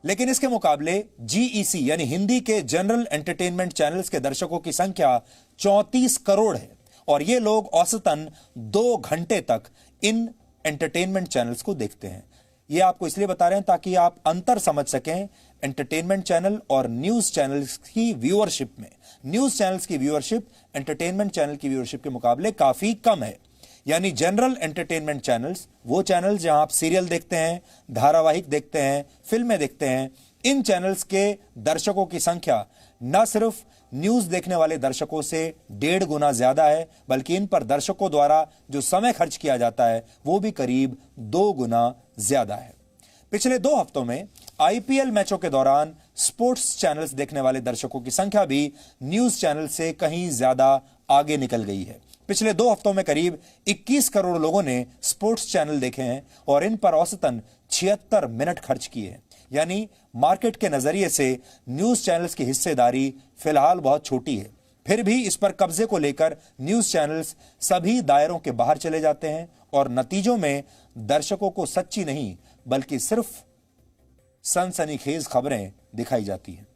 लेकिन इसके मुकाबले जीईसी यानी हिंदी के जनरल एंटरटेनमेंट चैनल्स के दर्शकों की संख्या 34 करोड़ है, और ये लोग औसतन 2 घंटे तक इन एंटरटेनमेंट चैनल्स को देखते हैं। ये आपको इसलिए बता रहे हैं ताकि आप अंतर समझ सकें एंटरटेनमेंट चैनल और न्यूज चैनल्स की व्यूअरशिप में। न्यूज चैनल्स की व्यूअरशिप एंटरटेनमेंट चैनल की व्यूअरशिप के मुकाबले काफी कम है। यानी जनरल एंटरटेनमेंट चैनल्स, वो चैनल्स जहां आप सीरियल देखते हैं, धारावाहिक देखते हैं, फिल्में देखते हैं, इन चैनल्स के दर्शकों की संख्या न सिर्फ न्यूज देखने वाले दर्शकों से 1.5 गुना ज्यादा है, बल्कि इन पर दर्शकों द्वारा जो समय खर्च किया जाता है वो भी करीब 2 गुना ज्यादा है। पिछले 2 हफ्तों में आईपीएल मैचों के दौरान स्पोर्ट्स चैनल्स देखने वाले दर्शकों की संख्या भी न्यूज चैनल से कहीं ज्यादा आगे निकल गई है। पिछले 2 हफ्तों में करीब 21 करोड़ लोगों ने स्पोर्ट्स चैनल देखे हैं, और इन पर औसतन 76 मिनट खर्च किए हैं। यानी मार्केट के नजरिए से न्यूज चैनल्स की हिस्सेदारी फिलहाल बहुत छोटी है। फिर भी इस पर कब्जे को लेकर न्यूज चैनल्स सभी दायरों के बाहर चले जाते हैं, और नतीजों में दर्शकों को सच्ची नहीं बल्कि सिर्फ सनसनीखेज खबरें दिखाई जाती हैं।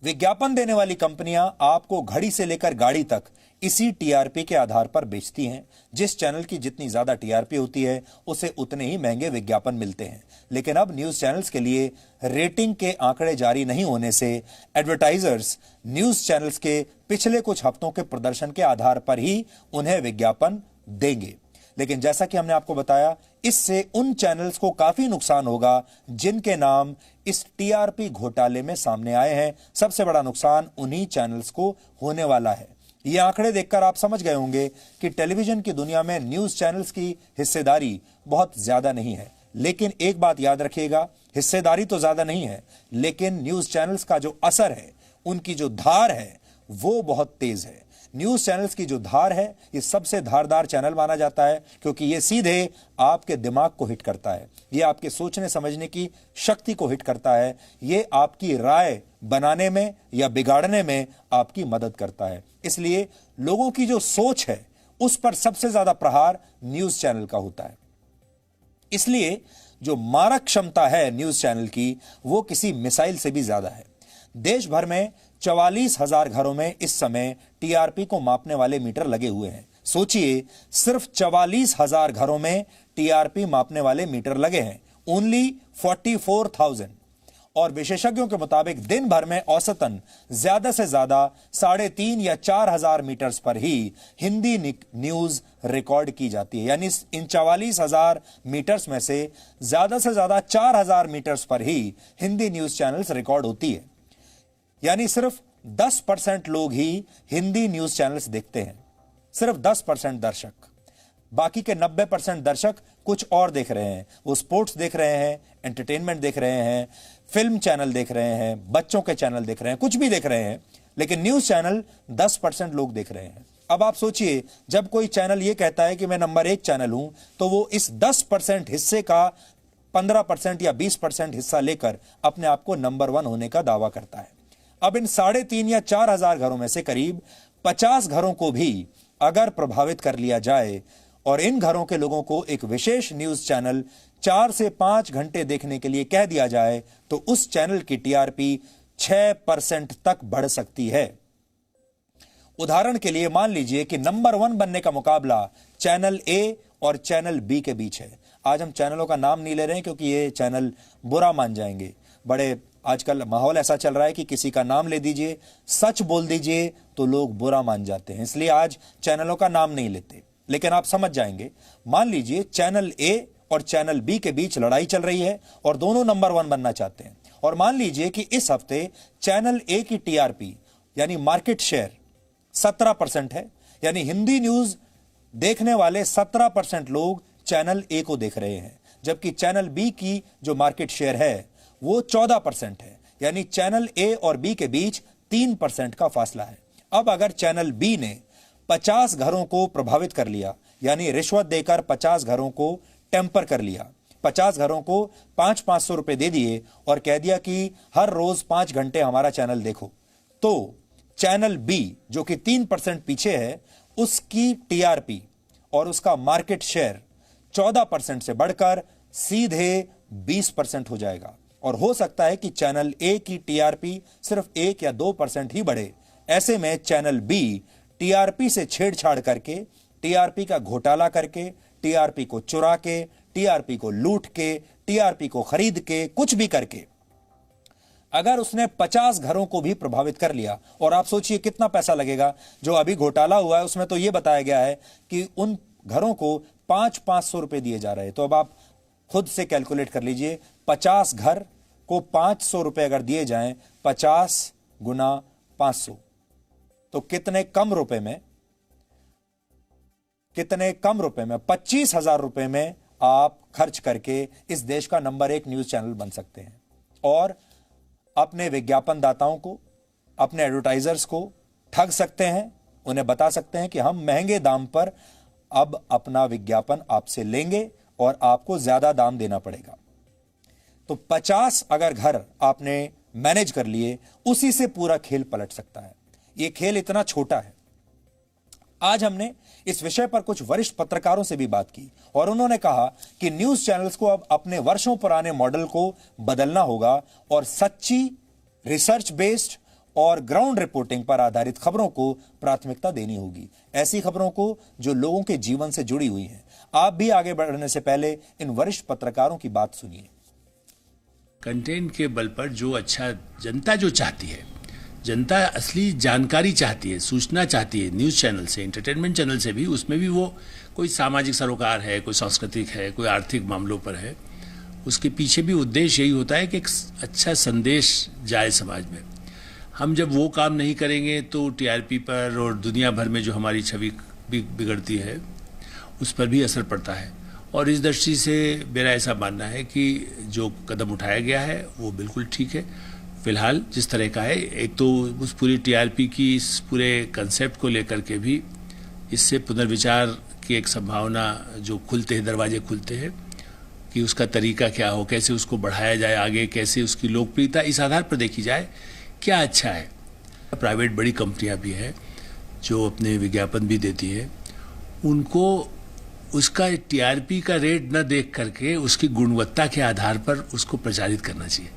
विज्ञापन देने वाली कंपनियां आपको घड़ी से लेकर गाड़ी तक इसी टीआरपी के आधार पर बेचती हैं। जिस चैनल की जितनी ज्यादा टीआरपी होती है, उसे उतने ही महंगे विज्ञापन मिलते हैं। लेकिन अब न्यूज चैनल्स के लिए रेटिंग के आंकड़े जारी नहीं होने से एडवर्टाइजर्स न्यूज चैनल्स के पिछले कुछ हफ्तों के प्रदर्शन के आधार पर ही उन्हें विज्ञापन देंगे। लेकिन जैसा कि हमने आपको बताया, इससे उन चैनल्स को काफी नुकसान होगा जिनके नाम इस टीआरपी घोटाले में सामने आए हैं। सबसे बड़ा नुकसान उन्हीं चैनल्स को होने वाला है। ये आंकड़े देखकर आप समझ गए होंगे कि टेलीविजन की दुनिया में न्यूज चैनल्स की हिस्सेदारी बहुत ज्यादा नहीं है। लेकिन एक बात याद रखिएगा, हिस्सेदारी तो ज्यादा नहीं है, लेकिन न्यूज चैनल्स का जो असर है, उनकी जो धार है, वो बहुत तेज है। न्यूज चैनल्स की जो धार है, ये सबसे धारदार चैनल माना जाता है, क्योंकि ये सीधे आपके दिमाग को हिट करता है, ये आपके सोचने समझने की शक्ति को हिट करता है, ये आपकी राय बनाने में या बिगाड़ने में आपकी मदद करता है। इसलिए लोगों की जो सोच है, उस पर सबसे ज्यादा प्रहार न्यूज चैनल का होता है। इसलिए जो मारक क्षमता है न्यूज चैनल की, वो किसी मिसाइल से भी ज्यादा है। देश भर में 44,000 घरों में इस समय टीआरपी को मापने वाले मीटर लगे हुए हैं। सोचिए, सिर्फ 44,000 घरों में टीआरपी मापने वाले मीटर लगे हैं, ओनली 44,000। और विशेषज्ञों के मुताबिक दिन भर में औसतन ज्यादा से ज्यादा 3,500 या 4,000 मीटर्स पर ही हिंदी न्यूज रिकॉर्ड की जाती है। यानी इन 44,000 मीटर्स में से ज्यादा 4,000 मीटर्स पर ही हिंदी न्यूज चैनल्स रिकॉर्ड होती है। यानी सिर्फ 10% लोग ही हिंदी न्यूज चैनल्स देखते हैं, सिर्फ 10% दर्शक। बाकी के 90% दर्शक कुछ और देख रहे हैं। वो स्पोर्ट्स देख रहे हैं, एंटरटेनमेंट देख रहे हैं, फिल्म चैनल देख रहे हैं, बच्चों के चैनल देख रहे हैं, कुछ भी देख रहे हैं, लेकिन न्यूज चैनल 10% लोग देख रहे हैं। अब आप सोचिए, जब कोई चैनल ये कहता है कि मैं नंबर 1 चैनल हूं, तो वो इस 10% हिस्से का 15% या 20% हिस्सा लेकर अपने आप को नंबर 1 होने का दावा करता है। अब इन 3,500 या 4,000 घरों में से करीब 50 घरों को भी अगर प्रभावित कर लिया जाए और इन घरों के लोगों को एक विशेष न्यूज चैनल 4 से 5 घंटे देखने के लिए कह दिया जाए, तो उस चैनल की टीआरपी 6% तक बढ़ सकती है। उदाहरण के लिए मान लीजिए कि नंबर 1 बनने का मुकाबला चैनल ए और चैनल बी के बीच है। आज हम चैनलों का नाम नहीं ले रहे हैं क्योंकि ये चैनल बुरा मान जाएंगे। बड़े आजकल माहौल ऐसा चल रहा है कि किसी का नाम ले दीजिए, सच बोल दीजिए तो लोग बुरा मान जाते हैं, इसलिए आज चैनलों का नाम नहीं लेते। लेकिन आप समझ जाएंगे, मान लीजिए चैनल ए और चैनल बी के बीच लड़ाई चल रही है और दोनों नंबर 1 बनना चाहते हैं। और मान लीजिए कि इस हफ्ते चैनल ए की टीआरपी यानी मार्केट शेयर 17% है, यानी हिंदी न्यूज देखने वाले 17% लोग चैनल ए को देख रहे हैं, जबकि चैनल बी की जो मार्केट शेयर है वो 14% है, यानी चैनल ए और बी के बीच 3% का फासला है। अब अगर चैनल बी ने 50 घरों को प्रभावित कर लिया, यानी रिश्वत देकर 50 घरों को टेम्पर कर लिया, 50 घरों को 500 रुपए दे दिए और कह दिया कि हर रोज 5 घंटे हमारा चैनल देखो, तो चैनल बी जो कि 3% पीछे है, उसकी टीआरपी और उसका मार्केट शेयर 14% से बढ़कर सीधे 20% हो जाएगा। और हो सकता है कि चैनल ए की टीआरपी सिर्फ 1 या 2% ही बढ़े। ऐसे में चैनल बी टीआरपी से छेड़छाड़ करके, टीआरपी का घोटाला करके, टीआरपी को चुरा के, टीआरपी को लूट के, टीआरपी को खरीद के, कुछ भी करके अगर उसने 50 घरों को भी प्रभावित कर लिया, और आप सोचिए कितना पैसा लगेगा। जो अभी घोटाला हुआ है उसमें तो यह बताया गया है कि उन घरों को 500 रुपए दिए जा रहे हैं। तो अब आप खुद से कैलकुलेट कर लीजिए, 50 घर को 500 रुपए अगर दिए जाएं, 50 गुना 500, तो कितने कम रुपए में 25,000 रुपए में आप खर्च करके इस देश का नंबर 1 न्यूज चैनल बन सकते हैं और अपने विज्ञापन दाताओं को, अपने एडवर्टाइजर्स को ठग सकते हैं। उन्हें बता सकते हैं कि हम महंगे दाम पर अब अपना विज्ञापन आपसे लेंगे और आपको ज्यादा दाम देना पड़ेगा। तो 50 अगर घर आपने मैनेज कर लिए, उसी से पूरा खेल पलट सकता है। यह खेल इतना छोटा है। आज हमने इस विषय पर कुछ वरिष्ठ पत्रकारों से भी बात की और उन्होंने कहा कि न्यूज चैनल्स को अब अपने वर्षों पुराने मॉडल को बदलना होगा और सच्ची, रिसर्च बेस्ड और ग्राउंड रिपोर्टिंग पर आधारित खबरों को प्राथमिकता देनी होगी, ऐसी खबरों को जो लोगों के जीवन से जुड़ी हुई हैं। आप भी आगे बढ़ने से पहले इन वरिष्ठ पत्रकारों की बात सुनिए। कंटेंट के बल पर जो अच्छा जनता जो चाहती है, जनता असली जानकारी चाहती है, सूचना चाहती है न्यूज़ चैनल से, एंटरटेनमेंट चैनल से भी, उसमें भी वो कोई सामाजिक सरोकार है, कोई सांस्कृतिक है, कोई आर्थिक मामलों पर है, उसके पीछे भी उद्देश्य यही होता है कि एक अच्छा संदेश जाए समाज में। हम जब वो काम नहीं करेंगे तो टीआरपी पर और दुनिया भर में जो हमारी छवि बिगड़ती है उस पर भी असर पड़ता है। और इस दृष्टि से मेरा ऐसा मानना है कि जो कदम उठाया गया है वो बिल्कुल ठीक है। फिलहाल जिस तरह का है, एक तो उस पूरी टीआरपी की इस पूरे कंसेप्ट को लेकर के भी इससे पुनर्विचार की एक संभावना जो खुलते हैं, दरवाजे खुलते हैं कि उसका तरीका क्या हो, कैसे उसको बढ़ाया जाए आगे, कैसे उसकी लोकप्रियता इस आधार पर देखी जाए क्या अच्छा है। प्राइवेट बड़ी कंपनियां भी हैं जो अपने विज्ञापन भी देती है, उनको उसका टीआरपी का रेट न देख करके उसकी गुणवत्ता के आधार पर उसको प्रचारित करना चाहिए।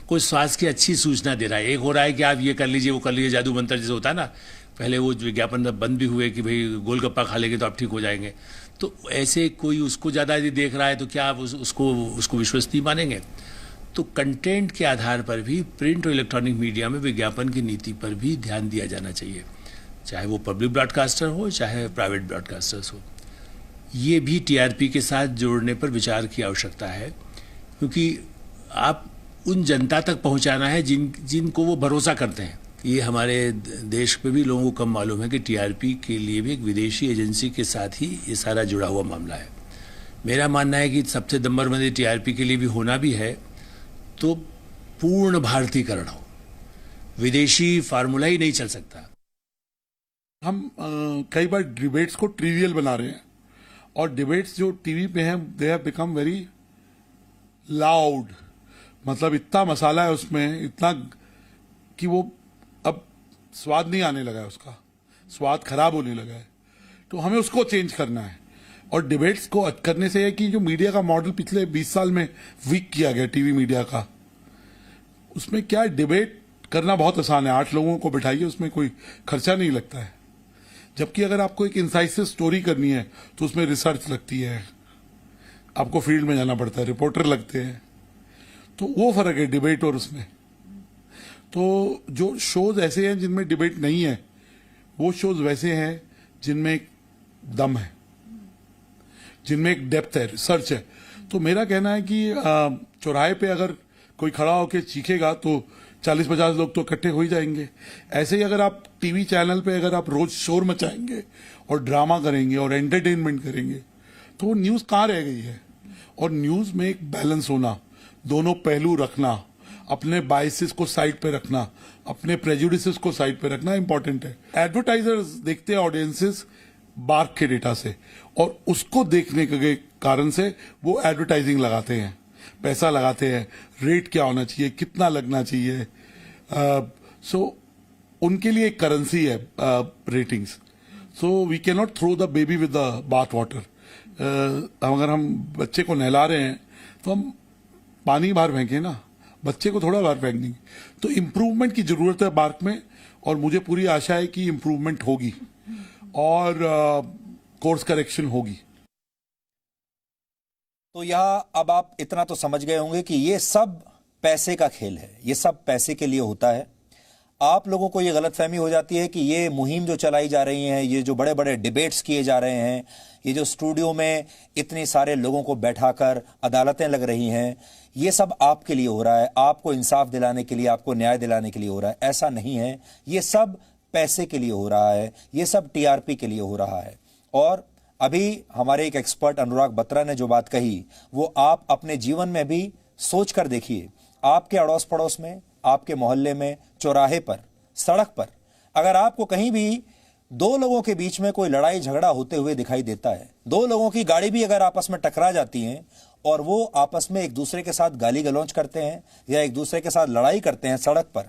कोई स्वास्थ्य की अच्छी सूचना दे रहा है, एक हो रहा है कि आप ये कर लीजिए, वो कर लीजिए, जादू मंत्र जैसे होता है ना, पहले वो विज्ञापन बंद भी हुए कि भाई गोलगप्पा खा लेंगे तो आप ठीक हो जाएंगे, तो ऐसे कोई उसको ज़्यादा यदि देख रहा है तो क्या आप उसको विश्वसनीय मानेंगे? तो कंटेंट के आधार पर भी प्रिंट और इलेक्ट्रॉनिक मीडिया में विज्ञापन की नीति पर भी ध्यान दिया जाना चाहिए, चाहे वो पब्लिक ब्रॉडकास्टर हो चाहे प्राइवेट ब्रॉडकास्टर्स हो। ये भी टीआरपी के साथ जोड़ने पर विचार की आवश्यकता है, क्योंकि आप उन जनता तक पहुंचाना है जिनको वो भरोसा करते हैं। ये हमारे देश में भी लोगों को कम मालूम है कि टीआरपी के लिए भी एक विदेशी एजेंसी के साथ ही ये सारा जुड़ा हुआ मामला है। मेरा मानना है कि सबसे नंबर वन टीआरपी के लिए भी होना भी है तो पूर्ण भारतीकरण हो, विदेशी फार्मूला ही नहीं चल सकता। हम कई बार डिबेट्स को ट्रिवियल बना रहे हैं और डिबेट्स जो टीवी पे हैं they have become very loud, मतलब इतना मसाला है उसमें, इतना कि वो अब स्वाद नहीं आने लगा है, उसका स्वाद खराब होने लगा है। तो हमें उसको चेंज करना है और डिबेट्स को करने से है कि जो मीडिया का मॉडल पिछले 20 साल में वीक किया गया टीवी मीडिया का, उसमें क्या डिबेट करना बहुत आसान है, 8 लोगों को बिठाइए, उसमें कोई खर्चा नहीं लगता है। जबकि अगर आपको एक इंसाइसिव स्टोरी करनी है तो उसमें रिसर्च लगती है, आपको फील्ड में जाना पड़ता है, रिपोर्टर लगते हैं, तो वो फर्क है डिबेट और उसमें। तो जो शोज ऐसे हैं जिनमें डिबेट नहीं है, वो शोज वैसे हैं जिनमें एक दम है, जिनमें एक डेप्थ है, रिसर्च है। तो मेरा कहना है कि चौराहे पे अगर कोई खड़ा होकर चीखेगा तो 40-50 लोग तो इकट्ठे हो ही जाएंगे। ऐसे ही अगर आप टीवी चैनल पे अगर आप रोज शोर मचाएंगे और ड्रामा करेंगे और एंटरटेनमेंट करेंगे तो वो न्यूज कहाँ रह गई है। और न्यूज में एक बैलेंस होना, दोनों पहलू रखना, अपने बायसेस को साइड पे रखना, अपने प्रेजुडिसेस को साइड पे रखना इंपॉर्टेंट है। एडवर्टाइजर्स देखते हैं ऑडियंसेस बार्क के डेटा से, और उसको देखने के कारण से वो एडवर्टाइजिंग लगाते हैं, पैसा लगाते हैं, रेट क्या होना चाहिए, कितना लगना चाहिए। सो उनके लिए एक करेंसी है ratings. So we can not throw the baby with the bath water. अगर हम बच्चे को नहला रहे हैं तो हम पानी बाहर फेंके ना, बच्चे को थोड़ा बाहर फेंक देंगे। तो इम्प्रूवमेंट की जरूरत है बार्क में, और मुझे पूरी आशा है कि इम्प्रूवमेंट होगी और कोर्स करेक्शन होगी। तो यह अब आप इतना तो समझ गए होंगे कि ये सब पैसे का खेल है, ये सब पैसे के लिए होता है। आप लोगों को ये गलतफहमी हो जाती है कि ये मुहिम जो चलाई जा रही है, ये जो बड़े बड़े डिबेट्स किए जा रहे हैं, ये जो स्टूडियो में इतने सारे लोगों को बैठाकर अदालतें लग रही हैं, ये सब आपके लिए हो रहा है, आपको इंसाफ दिलाने के लिए, आपको न्याय दिलाने के लिए हो रहा है। ऐसा नहीं है, ये सब पैसे के लिए हो रहा है, ये सब टीआरपी के लिए हो रहा है। और अभी हमारे एक एक्सपर्ट अनुराग बत्रा ने जो बात कही, वो आप अपने जीवन में भी सोच कर देखिए। आपके अड़ोस पड़ोस में, आपके मोहल्ले में, चौराहे पर, सड़क पर, अगर आपको कहीं भी दो लोगों के बीच में कोई लड़ाई झगड़ा होते हुए दिखाई देता है, दो लोगों की गाड़ी भी अगर आपस में टकरा जाती हैं और वो आपस में एक दूसरे के साथ गाली गलौज करते हैं या एक दूसरे के साथ लड़ाई करते हैं सड़क पर,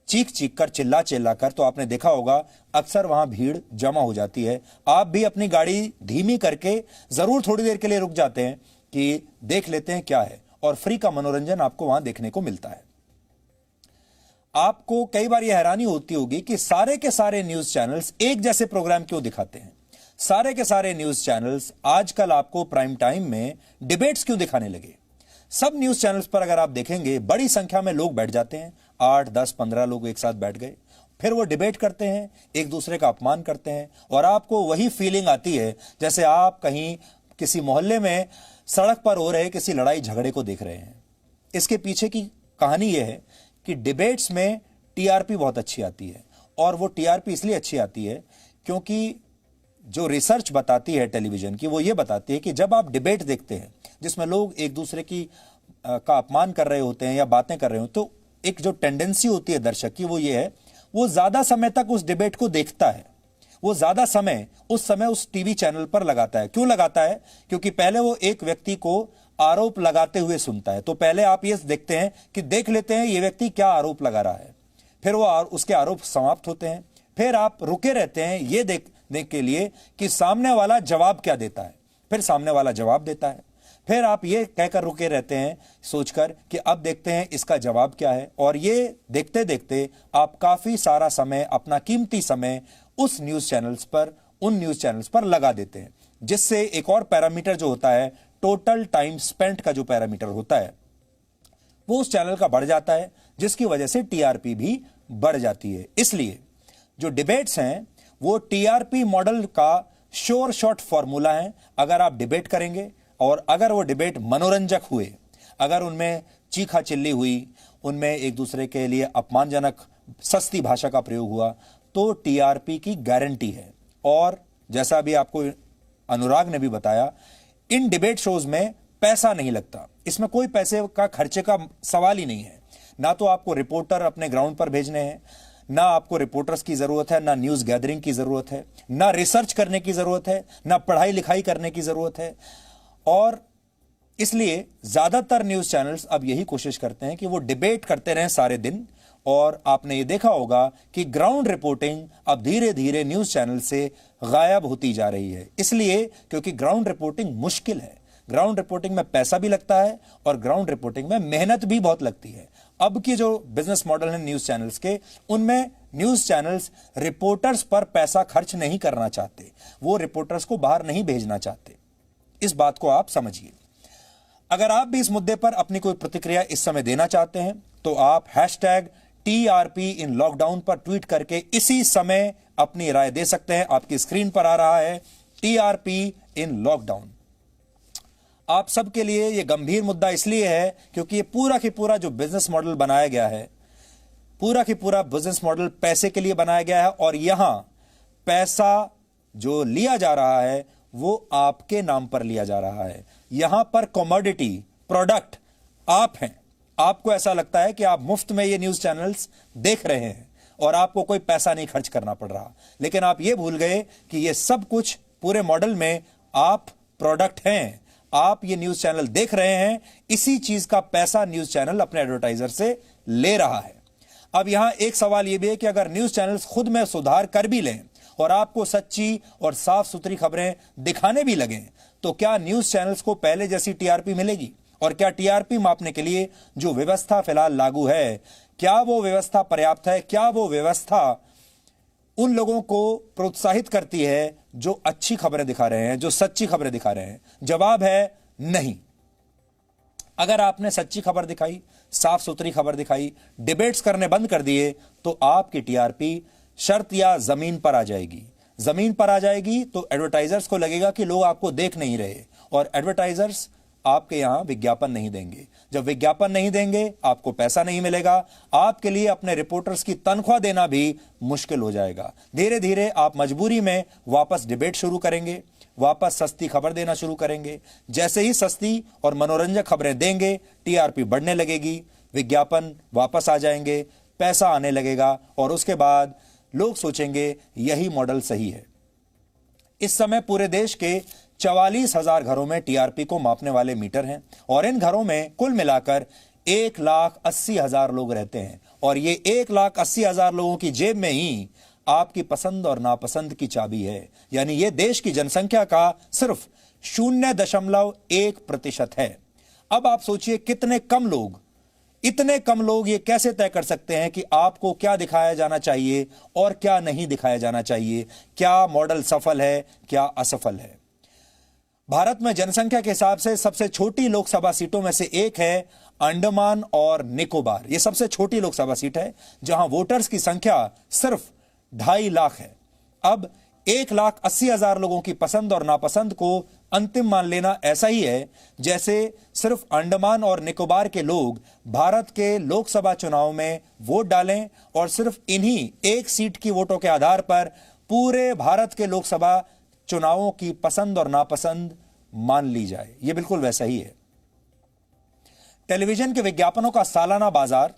चीख चीख कर, चिल्ला चिल्ला कर, तो आपने देखा होगा अक्सर वहां भीड़ जमा हो जाती है। आप भी अपनी गाड़ी धीमी करके जरूर थोड़ी देर के लिए रुक जाते हैं कि देख लेते हैं क्या है, और फ्री का मनोरंजन आपको वहां देखने को मिलता है। आपको कई बार यह हैरानी होती होगी कि सारे के सारे न्यूज चैनल्स एक जैसे प्रोग्राम क्यों दिखाते हैं। सारे के सारे न्यूज चैनल्स आजकल आपको प्राइम टाइम में डिबेट्स क्यों दिखाने लगे। सब न्यूज चैनल्स पर अगर आप देखेंगे बड़ी संख्या में लोग बैठ जाते हैं, 8, 10, 15 लोग एक साथ बैठ गए, फिर वो डिबेट करते हैं, एक दूसरे का अपमान करते हैं, और आपको वही फीलिंग आती है जैसे आप कहीं किसी मोहल्ले में सड़क पर हो रहे किसी लड़ाई झगड़े को देख रहे हैं। इसके पीछे की कहानी यह है कि डिबेट्स में टीआरपी बहुत अच्छी आती है, और वो टीआरपी इसलिए अच्छी आती है क्योंकि जो रिसर्च बताती है टेलीविजन की, वो ये बताती है कि जब आप डिबेट देखते हैं जिसमें लोग एक दूसरे की का अपमान कर रहे होते हैं या बातें कर रहे हो, तो एक जो टेंडेंसी होती है दर्शक की, वो ये है, वो ज्यादा समय तक उस डिबेट को देखता है, वो ज्यादा समय उस टीवी चैनल पर लगाता है। क्यों लगाता है? क्योंकि पहले वो एक व्यक्ति को आरोप लगाते हुए सुनता है, तो पहले आप ये देखते हैं कि देख लेते हैं ये व्यक्ति क्या आरोप लगा रहा है, फिर वो उसके आरोप समाप्त होते हैं, फिर आप रुके रहते हैं ये देखने के लिए कि सामने वाला जवाब क्या देता है, फिर सामने वाला जवाब देता है, फिर आप ये कहकर रुके रहते हैं सोचकर कि अब देखते हैं इसका जवाब क्या है, और ये देखते देखते आप काफी सारा समय, अपना कीमती समय उस न्यूज चैनल्स पर, उन न्यूज चैनल्स पर लगा देते हैं, जिससे एक और पैरामीटर जो होता है, टोटल टाइम स्पेंट का जो पैरामीटर होता है, वो उस चैनल का बढ़ जाता है, जिसकी वजह से टीआरपी भी बढ़ जाती है। इसलिए जो डिबेट्स हैं वो टीआरपी मॉडल का श्योर शॉट फॉर्मूला है। अगर आप डिबेट करेंगे और अगर वो डिबेट मनोरंजक हुए, अगर उनमें चीखा चिल्ली हुई, उनमें एक दूसरे के लिए अपमानजनक सस्ती भाषा का प्रयोग हुआ, तो टीआरपी की गारंटी है। और जैसा भी आपको अनुराग ने भी बताया, इन डिबेट शोज में पैसा नहीं लगता, इसमें कोई पैसे का खर्चे का सवाल ही नहीं है। ना तो आपको रिपोर्टर अपने ग्राउंड पर भेजने हैं, ना आपको रिपोर्टर्स की जरूरत है, ना न्यूज गैदरिंग की जरूरत है, ना रिसर्च करने की जरूरत है, ना पढ़ाई लिखाई करने की जरूरत है। और इसलिए ज्यादातर न्यूज चैनल्स अब यही कोशिश करते हैं कि वो डिबेट करते रहें सारे दिन। और आपने ये देखा होगा कि ग्राउंड रिपोर्टिंग अब धीरे धीरे न्यूज चैनल से गायब होती जा रही है, इसलिए क्योंकि ग्राउंड रिपोर्टिंग मुश्किल है। ग्राउंड रिपोर्टिंग में पैसा भी लगता है और ग्राउंड रिपोर्टिंग में मेहनत भी बहुत लगती है। अब की जो बिजनेस मॉडल है न्यूज चैनल्स के, उनमें न्यूज चैनल्स रिपोर्टर्स पर पैसा खर्च नहीं करना चाहते, वो रिपोर्टर्स को बाहर नहीं भेजना चाहते। इस बात को आप समझिए। अगर आप भी इस मुद्दे पर अपनी कोई प्रतिक्रिया इस समय देना चाहते हैं तो आप #TRP इन लॉकडाउन पर ट्वीट करके इसी समय अपनी राय दे सकते हैं। आपकी स्क्रीन पर आ रहा है TRP इन लॉकडाउन। आप सबके लिए यह गंभीर मुद्दा इसलिए है क्योंकि ये पूरा की पूरा जो बिजनेस मॉडल बनाया गया है, पूरा की पूरा बिजनेस मॉडल पैसे के लिए बनाया गया है और यहां पैसा जो लिया जा रहा है वो आपके नाम पर लिया जा रहा है। यहां पर कमोडिटी प्रोडक्ट आप हैं। आपको ऐसा लगता है कि आप मुफ्त में ये न्यूज चैनल्स देख रहे हैं और आपको कोई पैसा नहीं खर्च करना पड़ रहा, लेकिन आप ये भूल गए कि ये सब कुछ पूरे मॉडल में आप प्रोडक्ट हैं। आप ये न्यूज चैनल देख रहे हैं, इसी चीज का पैसा न्यूज चैनल अपने एडवर्टाइजर से ले रहा है। अब यहां एक सवाल यह भी है कि अगर न्यूज चैनल्स खुद में सुधार कर भी लें और आपको सच्ची और साफ सुथरी खबरें दिखाने भी लगें तो क्या न्यूज चैनल्स को पहले जैसी टीआरपी मिलेगी? और क्या टीआरपी मापने के लिए जो व्यवस्था फिलहाल लागू है, क्या वो व्यवस्था पर्याप्त है? क्या वो व्यवस्था उन लोगों को प्रोत्साहित करती है जो अच्छी खबरें दिखा रहे हैं, जो सच्ची खबरें दिखा रहे हैं? जवाब है नहीं। अगर आपने सच्ची खबर दिखाई, साफ सुथरी खबर दिखाई, डिबेट्स करने बंद कर दिए तो आपकी टीआरपी शर्त या जमीन पर आ जाएगी। जमीन पर आ जाएगी तो एडवर्टाइजर्स को लगेगा कि लोग आपको देख नहीं रहे और एडवर्टाइजर्स आपके यहां विज्ञापन नहीं देंगे। जब विज्ञापन नहीं देंगे आपको पैसा नहीं मिलेगा, आपके लिए अपने रिपोर्टर्स की तनख्वाह देना भी मुश्किल हो जाएगा। धीरे धीरे आप मजबूरी में वापस डिबेट शुरू करेंगे, वापस सस्ती खबर देना शुरू करेंगे। जैसे ही सस्ती और मनोरंजक खबरें देंगे टीआरपी बढ़ने लगेगी, विज्ञापन वापस आ जाएंगे, पैसा आने लगेगा और उसके बाद लोग सोचेंगे यही मॉडल सही है। इस समय पूरे देश के 44,000 घरों में टीआरपी को मापने वाले मीटर हैं और इन घरों में कुल मिलाकर 1,80,000 लोग रहते हैं और ये 1,80,000 लोगों की जेब में ही आपकी पसंद और नापसंद की चाबी है। यानी ये देश की जनसंख्या का सिर्फ 0.1% है। अब आप सोचिए कितने कम लोग, इतने कम लोग ये कैसे तय कर सकते हैं कि आपको क्या दिखाया जाना चाहिए और क्या नहीं दिखाया जाना चाहिए, क्या मॉडल सफल है, क्या असफल है। भारत में जनसंख्या के हिसाब से सबसे छोटी लोकसभा सीटों में से एक है अंडमान और निकोबार। यह सबसे छोटी लोकसभा सीट है जहां वोटर्स की संख्या सिर्फ 2.5 लाख है। अब 1,80,000 लोगों की पसंद और नापसंद को अंतिम मान लेना ऐसा ही है जैसे सिर्फ अंडमान और निकोबार के लोग भारत के लोकसभा चुनाव में वोट डालें और सिर्फ इन्हीं एक सीट की वोटों के आधार पर पूरे भारत के लोकसभा चुनावों की पसंद और नापसंद मान ली जाए। यह बिल्कुल वैसा ही है। टेलीविजन के विज्ञापनों का सालाना बाजार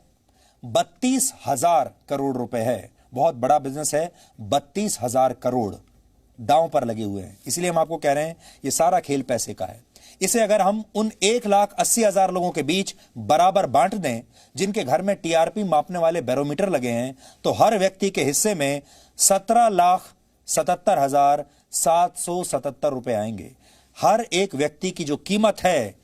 32,000 करोड़ रुपए है। बहुत बड़ा बिजनेस है। 32,000 करोड़ दांव पर लगे हुए हैं। इसलिए हम आपको कह रहे हैं यह सारा खेल पैसे का है। इसे अगर हम उन 1,80,000 लोगों के बीच बराबर बांट दें जिनके घर में टीआरपी मापने वाले बैरोमीटर लगे हैं तो हर व्यक्ति के हिस्से में 17,77,777 रुपए आएंगे। हर एक व्यक्ति की जो कीमत है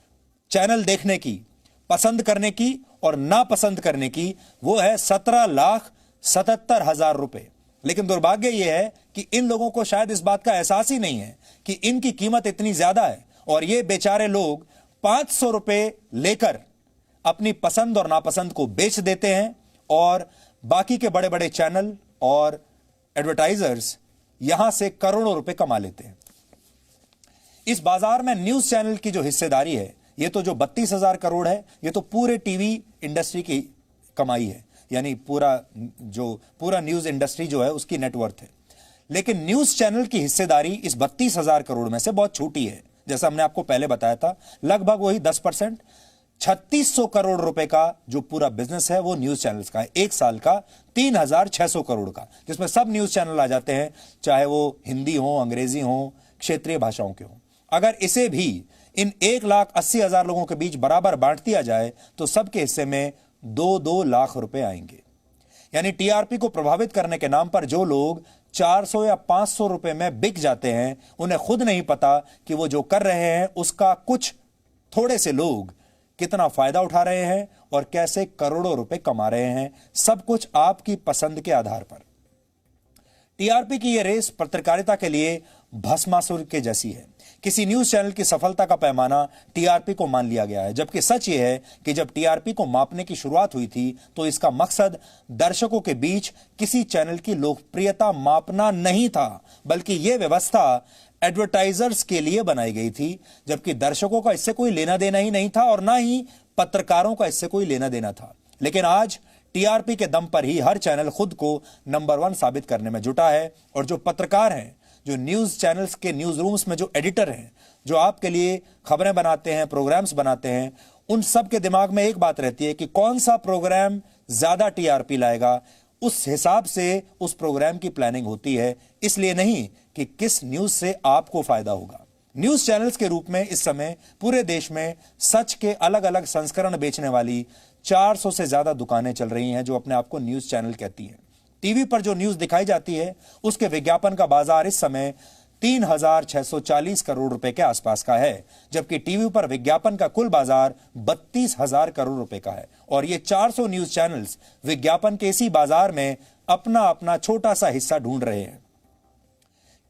चैनल देखने की, पसंद करने की और नापसंद करने की, वो है 17,77,000 रुपए। लेकिन दुर्भाग्य यह है कि इन लोगों को शायद इस बात का एहसास ही नहीं है कि इनकी कीमत इतनी ज्यादा है और ये बेचारे लोग 500 रुपए लेकर अपनी पसंद और नापसंद को बेच देते हैं और बाकी के बड़े बड़े चैनल और एडवर्टाइजर्स यहां से करोड़ों रुपए कमा लेते हैं। इस बाजार में न्यूज चैनल की जो हिस्सेदारी है, ये तो जो 32,000 करोड़ है, ये तो पूरे टीवी इंडस्ट्री की कमाई है। यानी पूरा न्यूज इंडस्ट्री जो है उसकी नेटवर्थ है। लेकिन न्यूज चैनल की हिस्सेदारी इस 32,000 करोड़ में से बहुत छोटी है। जैसा हमने आपको पहले बताया था, लगभग वही 10%। 3600 करोड़ रुपए का जो पूरा बिजनेस है वो न्यूज चैनल्स का है। एक साल का 3,600 करोड़ का, जिसमें सब न्यूज चैनल आ जाते हैं, चाहे वो हिंदी हो, अंग्रेजी हो, क्षेत्रीय भाषाओं के हो। अगर इसे भी इन 1,80,000 लोगों के बीच बराबर बांट दिया जाए तो सबके हिस्से में 2-2 लाख रुपए आएंगे। यानी टीआरपी को प्रभावित करने के नाम पर जो लोग 400 या 500 रुपए में बिक जाते हैं, उन्हें खुद नहीं पता कि वो जो कर रहे हैं उसका कुछ थोड़े से लोग कितना फायदा उठा रहे हैं और कैसे करोड़ों रुपए कमा रहे हैं। सब कुछ आपकी पसंद के आधार पर। टीआरपी की यह रेस पत्रकारिता के लिए भस्मासुर के जैसी है, किसी न्यूज चैनल की सफलता का पैमाना टीआरपी को मान लिया गया है, जबकि सच यह है कि जब टीआरपी को मापने की शुरुआत हुई थी तो इसका मकसद दर्शकों के बीच किसी चैनल की लोकप्रियता मापना नहीं था, बल्कि यह व्यवस्था एडवर्टाइजर्स के लिए बनाई गई थी, जबकि दर्शकों का इससे कोई लेना देना ही नहीं था और ना ही पत्रकारों का इससे कोई लेना देना था। लेकिन आज टीआरपी के दम पर ही हर चैनल खुद को नंबर 1 साबित करने में जुटा है और जो पत्रकार हैं, जो न्यूज चैनल्स के न्यूज रूम्स में जो एडिटर हैं, जो आपके लिए खबरें बनाते हैं, प्रोग्राम्स बनाते हैं, उन सब के दिमाग में एक बात रहती है कि कौन सा प्रोग्राम ज्यादा टीआरपी लाएगा, उस हिसाब से उस प्रोग्राम की प्लानिंग होती है, इसलिए नहीं कि किस न्यूज से आपको फायदा होगा। न्यूज चैनल्स के रूप में इस समय पूरे देश में सच के अलग अलग संस्करण बेचने वाली 400 से ज्यादा दुकानें चल रही हैं जो अपने आप को न्यूज चैनल कहती हैं। टीवी पर जो न्यूज दिखाई जाती है उसके विज्ञापन का बाजार इस समय 3,640 करोड़ रुपए के आसपास का है, जबकि टीवी पर विज्ञापन का कुल बाजार 32,000 करोड़ रुपए का है। और ये 400 न्यूज चैनल्स विज्ञापन के इसी बाजार में अपना अपना छोटा सा हिस्सा ढूंढ रहे हैं।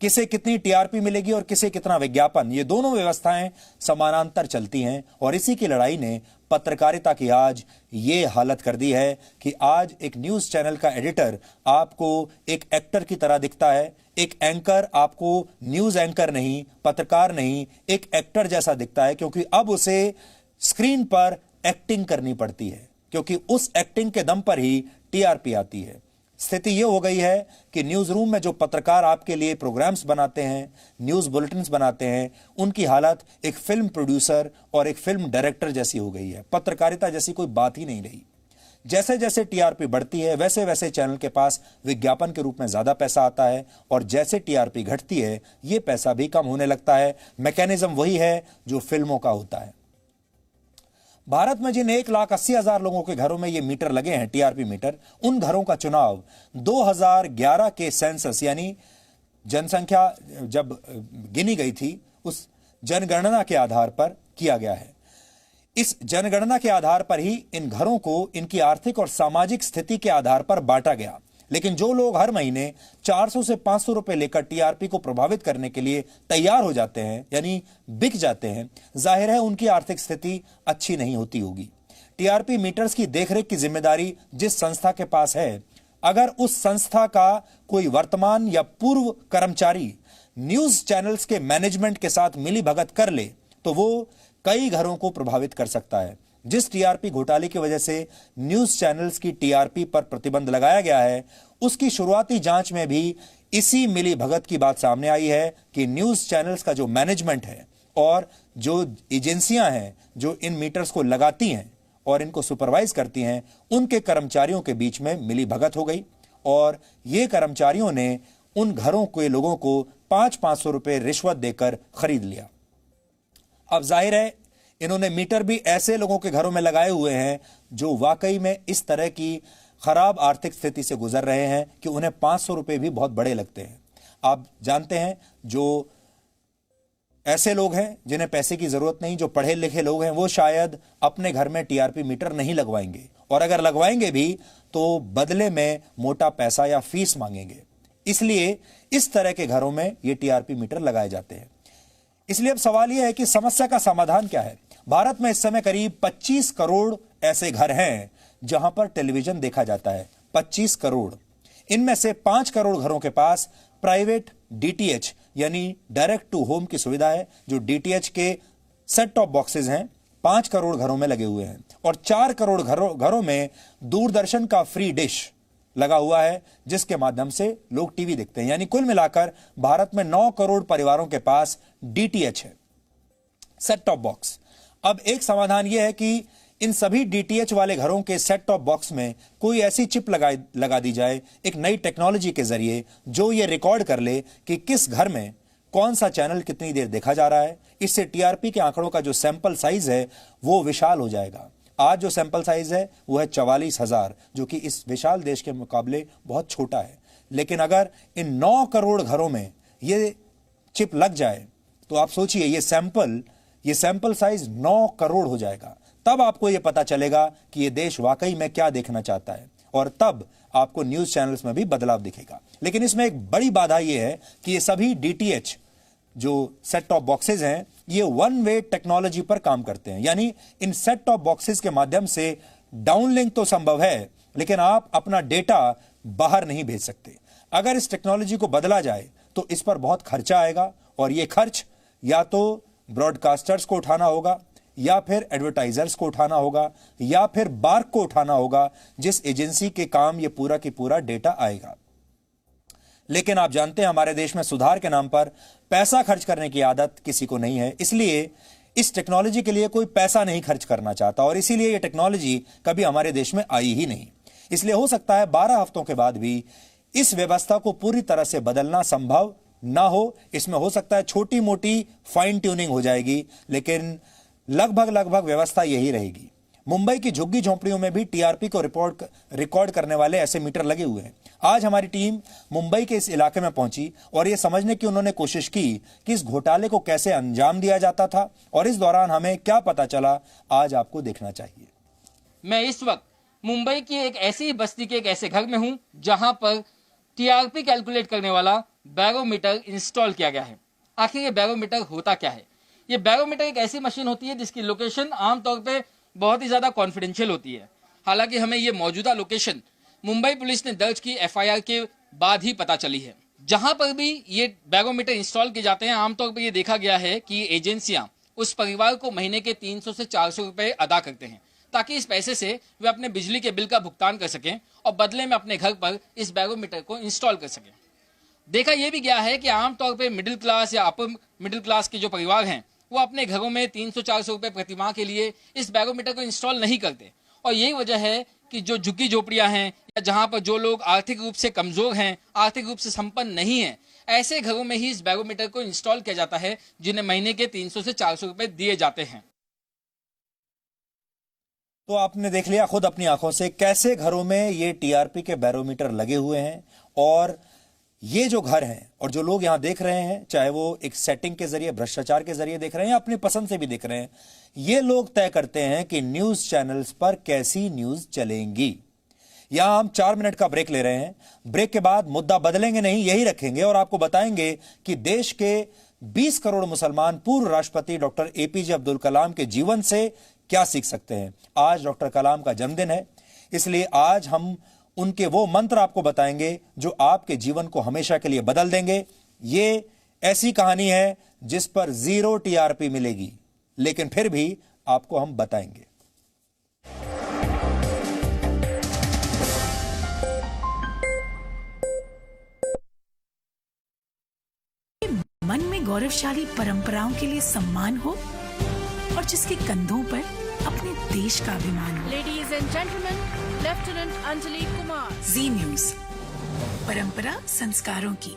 किसे कितनी टीआरपी मिलेगी और किसे कितना विज्ञापन, ये दोनों व्यवस्थाएं समानांतर चलती हैं और इसी की लड़ाई ने पत्रकारिता की आज ये हालत कर दी है कि आज एक न्यूज चैनल का एडिटर आपको एक एक्टर की तरह दिखता है, एक एंकर आपको न्यूज एंकर नहीं, पत्रकार नहीं, एक एक्टर जैसा दिखता है, क्योंकि अब उसे स्क्रीन पर एक्टिंग करनी पड़ती है, क्योंकि उस एक्टिंग के दम पर ही टीआरपी आती है। स्थिति यह हो गई है कि न्यूज रूम में जो पत्रकार आपके लिए प्रोग्राम्स बनाते हैं, न्यूज बुलेटिन्स बनाते हैं, उनकी हालत एक फिल्म प्रोड्यूसर और एक फिल्म डायरेक्टर जैसी हो गई है। पत्रकारिता जैसी कोई बात ही नहीं रही। जैसे जैसे टीआरपी बढ़ती है वैसे वैसे चैनल के पास विज्ञापन के रूप में ज्यादा पैसा आता है और जैसे टीआरपी घटती है ये पैसा भी कम होने लगता है। मैकेनिज्म वही है जो फिल्मों का होता है। भारत में जिन 1,80,000 लोगों के घरों में ये मीटर लगे हैं, टीआरपी मीटर, उन घरों का चुनाव 2011 के सेंसस यानी जनसंख्या जब गिनी गई थी उस जनगणना के आधार पर किया गया है। इस जनगणना के आधार पर ही इन घरों को इनकी आर्थिक और सामाजिक स्थिति के आधार पर बांटा गया। लेकिन जो लोग हर महीने 400 से 500 रुपए लेकर टीआरपी को प्रभावित करने के लिए तैयार हो जाते हैं, यानी बिक जाते हैं, जाहिर है उनकी आर्थिक स्थिति अच्छी नहीं होती होगी। टीआरपी मीटर्स की देखरेख की जिम्मेदारी जिस संस्था के पास है, अगर उस संस्था का कोई वर्तमान या पूर्व कर्मचारी न्यूज चैनल्स के मैनेजमेंट के साथ मिली भगत कर ले तो वो कई घरों को प्रभावित कर सकता है। जिस टीआरपी घोटाले की वजह से न्यूज चैनल्स की टीआरपी पर प्रतिबंध लगाया गया है, उसकी शुरुआती जांच में भी इसी मिली भगत की बात सामने आई है कि न्यूज चैनल्स का जो मैनेजमेंट है और जो एजेंसियां हैं जो इन मीटर्स को लगाती हैं और इनको सुपरवाइज करती हैं, उनके कर्मचारियों के बीच में मिली भगत हो गई और ये कर्मचारियों ने उन घरों के लोगों को 500-500 रुपए रिश्वत देकर खरीद लिया। अब जाहिर है इन्होंने मीटर भी ऐसे लोगों के घरों में लगाए हुए हैं जो वाकई में इस तरह की खराब आर्थिक स्थिति से गुजर रहे हैं कि उन्हें 500 रुपए भी बहुत बड़े लगते हैं। आप जानते हैं जो ऐसे लोग हैं जिन्हें पैसे की जरूरत नहीं, जो पढ़े लिखे लोग हैं, वो शायद अपने घर में टीआरपी मीटर नहीं लगवाएंगे और अगर लगवाएंगे भी तो बदले में मोटा पैसा या फीस मांगेंगे। इसलिए इस तरह के घरों में ये टीआरपी मीटर लगाए जाते हैं। इसलिए अब सवाल यह है कि समस्या का समाधान क्या है। भारत में इस समय करीब 25 करोड़ ऐसे घर हैं जहां पर टेलीविजन देखा जाता है। 25 करोड़। इनमें से 5 करोड़ घरों के पास प्राइवेट डीटीएच यानी डायरेक्ट टू होम की सुविधा है। जो डीटीएच के सेट टॉप बॉक्सेस हैं 5 करोड़ घरों में लगे हुए हैं और 4 करोड़ घरों में दूरदर्शन का फ्री डिश लगा हुआ है जिसके माध्यम से लोग टीवी देखते हैं। यानी कुल मिलाकर भारत में 9 करोड़ परिवारों के पास डीटीएच है, सेट टॉप बॉक्स। अब एक समाधान यह है कि इन सभी डीटीएच वाले घरों के सेट टॉप बॉक्स में कोई ऐसी चिप लगा दी जाए एक नई टेक्नोलॉजी के जरिए जो ये रिकॉर्ड कर ले कि किस घर में कौन सा चैनल कितनी देर देखा जा रहा है। इससे टीआरपी के आंकड़ों का जो सैंपल साइज है वो विशाल हो जाएगा। आज जो सैंपल साइज है वो है 44,000, जो कि इस विशाल देश के मुकाबले बहुत छोटा है। लेकिन अगर इन 9 करोड़ घरों में ये चिप लग जाए तो आप सोचिए ये सैंपल साइज 9 करोड़ हो जाएगा। तब आपको यह पता चलेगा कि यह देश वाकई में क्या देखना चाहता है और तब आपको न्यूज चैनल्स में भी बदलाव दिखेगा। लेकिन इसमें एक बड़ी बाधा यह है कि ये सभी डीटीएच जो सेट टॉप बॉक्सेज हैं ये वन वे टेक्नोलॉजी पर काम करते हैं, यानी इन सेट टॉप बॉक्सेज के माध्यम से डाउनलिंक तो संभव है लेकिन आप अपना डेटा बाहर नहीं भेज सकते। अगर इस टेक्नोलॉजी को बदला जाए तो इस पर बहुत खर्चा आएगा और ये खर्च या तो ब्रॉडकास्टर्स को उठाना होगा या फिर एडवर्टाइजर्स को उठाना होगा या फिर बार्क को उठाना होगा, जिस एजेंसी के काम ये पूरा की पूरा डेटा आएगा। लेकिन आप जानते हैं हमारे देश में सुधार के नाम पर पैसा खर्च करने की आदत किसी को नहीं है, इसलिए इस टेक्नोलॉजी के लिए कोई पैसा नहीं खर्च करना चाहता और इसीलिए ये टेक्नोलॉजी कभी हमारे देश में आई ही नहीं। इसलिए हो सकता है 12 हफ्तों के बाद भी इस व्यवस्था को पूरी तरह से बदलना संभव ना हो। इसमें हो सकता है छोटी मोटी फाइन ट्यूनिंग हो जाएगी, लेकिन लगभग व्यवस्था यही रहेगी। मुंबई की झुग्गी झोंपड़ियों में भी टीआरपी को रिकॉर्ड करने वाले ऐसे मीटर लगे हुए हैं। आज हमारी टीम मुंबई के इस इलाके में पहुंची और यह समझने की उन्होंने कोशिश की कि इस घोटाले को कैसे अंजाम दिया जाता था और इस दौरान हमें क्या पता चला, आज आपको देखना चाहिए। मैं इस वक्त मुंबई की एक ऐसी बस्ती के एक ऐसे घर में हूं जहां पर टीआरपी कैलकुलेट करने वाला बैरोमीटर इंस्टॉल किया गया है। आखिर ये बैरोमीटर होता क्या है? ये बैरोमीटर एक ऐसी मशीन होती है जिसकी लोकेशन आमतौर पे बहुत ही ज्यादा कॉन्फिडेंशियल होती है। हालांकि हमें ये मौजूदा लोकेशन मुंबई पुलिस ने दर्ज की एफआईआर के बाद ही पता चली है। जहां पर भी ये बैरोमीटर इंस्टॉल किए जाते हैं, आमतौर पर ये देखा गया है कि एजेंसियां उस परिवार को महीने के 300 से 400 रुपए अदा करते हैं ताकि इस पैसे से वे अपने बिजली के बिल का भुगतान कर सकें और बदले में अपने घर पर इस बैरोमीटर को इंस्टॉल कर सकें। देखा यह भी गया है कि आमतौर पर मिडिल क्लास या अपर मिडिल क्लास के जो परिवार हैं वो अपने घरों में 300-400 रुपए प्रतिमाह के लिए इस बैरोमीटर को इंस्टॉल नहीं करते और यही वजह है कि जो झुग्गी झोपड़ियां हैं या जहां पर जो लोग आर्थिक रूप से कमजोर हैं, आर्थिक रूप से संपन्न नहीं हैं, ऐसे घरों में ही इस बैरोमीटर को इंस्टॉल किया जाता है जिन्हें महीने के 300 से 400 रुपए दिए जाते हैं। तो आपने देख लिया खुद अपनी आंखों से कैसे घरों में ये टीआरपी के बैरोमीटर लगे हुए हैं और ये जो घर हैं और जो लोग यहां देख रहे हैं, चाहे वो एक सेटिंग के जरिए, भ्रष्टाचार के जरिए देख रहे हैं या अपनी पसंद से भी देख रहे हैं, ये लोग तय करते हैं कि न्यूज चैनल्स पर कैसी न्यूज चलेंगी। यहां हम 4 मिनट का ब्रेक ले रहे हैं। ब्रेक के बाद मुद्दा बदलेंगे नहीं, यही रखेंगे और आपको बताएंगे कि देश के 20 करोड़ मुसलमान पूर्व राष्ट्रपति डॉक्टर एपीजे अब्दुल कलाम के जीवन से क्या सीख सकते हैं। आज डॉक्टर कलाम का जन्मदिन है, इसलिए आज हम उनके वो मंत्र आपको बताएंगे जो आपके जीवन को हमेशा के लिए बदल देंगे। ये ऐसी कहानी है जिस पर 0 टीआरपी मिलेगी, लेकिन फिर भी आपको हम बताएंगे। मन में गौरवशाली परंपराओं के लिए सम्मान हो और जिसके कंधों पर अपने देश का अभिमान हो। Ladies and gentleman, lieutenant Anjali Kumar. Zee News, परंपरा संस्कारों की।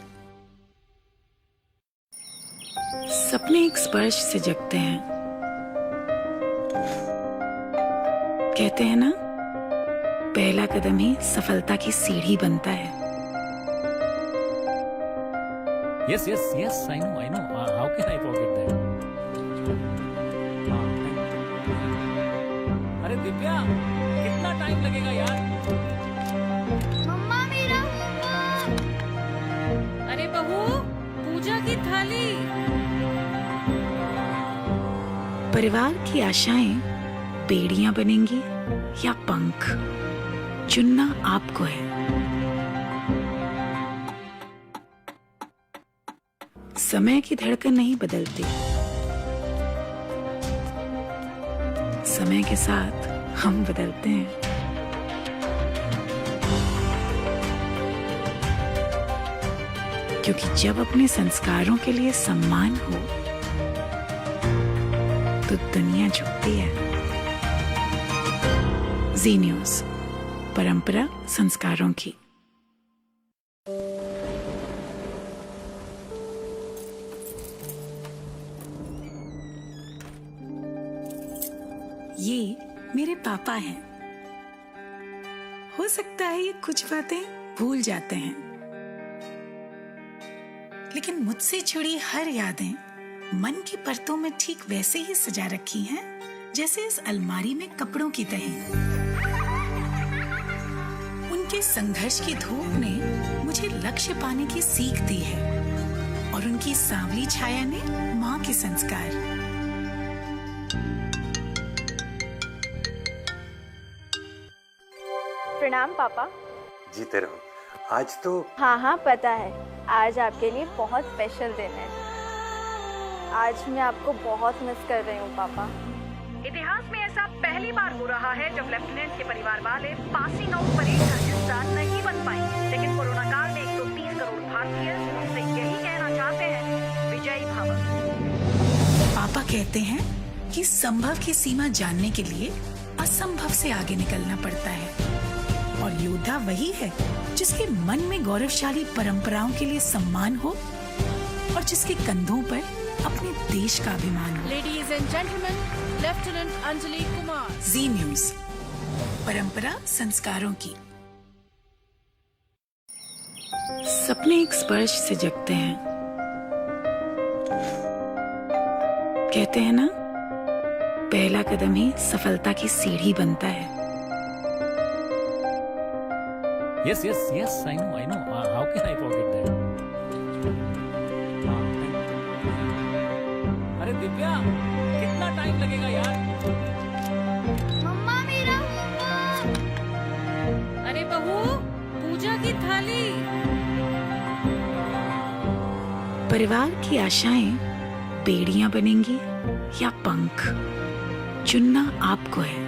सपने एक स्पर्श से जगते हैं। कहते हैं ना, पहला कदम ही सफलता की सीढ़ी बनता है। Yes, I know. How can I forget that? अरे दिव्या, कितना टाइम लगेगा यार? मम्मा मेरा होमवर्क। अरे बहू, पूजा की थाली। परिवार की आशाएं बेड़ियां बनेंगी या पंख, चुनना आपको है। समय की धड़कन नहीं बदलती, समय के साथ हम बदलते हैं। क्योंकि जब अपने संस्कारों के लिए सम्मान हो तो दुनिया झुकती है। जी न्यूज, परंपरा संस्कारों की। ये मेरे पापा हैं। हो सकता है ये कुछ बातें भूल जाते हैं, लेकिन मुझसे जुड़ी हर यादें मन की परतों में ठीक वैसे ही सजा रखी हैं जैसे इस अलमारी में कपड़ों की तहें। उनके संघर्ष की धूप ने मुझे लक्ष्य पाने की सीख दी है और उनकी उनकी सांवली छाया ने माँ के संस्कार। प्रणाम पापा। जीते रहो। आज तो हाँ पता है, आज आपके लिए बहुत स्पेशल दिन है। आज मैं आपको बहुत मिस कर रही हूँ पापा। इतिहास में ऐसा पहली बार हो रहा है जब लेफ्टिनेंट के परिवार वाले पासिंग आउट परेड का हिस्सा नहीं बन पाए, लेकिन कोरोना काल में 130 करोड़ भारतीय उनसे यही कहना चाहते हैं, विजयी भव। पापा कहते हैं कि संभव की सीमा जानने के लिए असंभव से आगे निकलना पड़ता है, और योद्धा वही है जिसके मन में गौरवशाली परंपराओं के लिए सम्मान हो और जिसके कंधों पर अपने देश का अभिमान हो। Ladies and gentlemen, Lieutenant Anjali Kumar. Zee News, परंपरा संस्कारों की। सपने एक स्पर्श से जगते हैं। कहते हैं ना, पहला कदम ही सफलता की सीढ़ी बनता है। Yes, I know. How can I forget that? अरे दिव्या, कितना टाइम लगेगा यार? मम्मा मेरा होमवर्क। अरे बहू, पूजा की थाली। परिवार की आशाएं बेड़ियां बनेंगी या पंख, चुनना आपको है।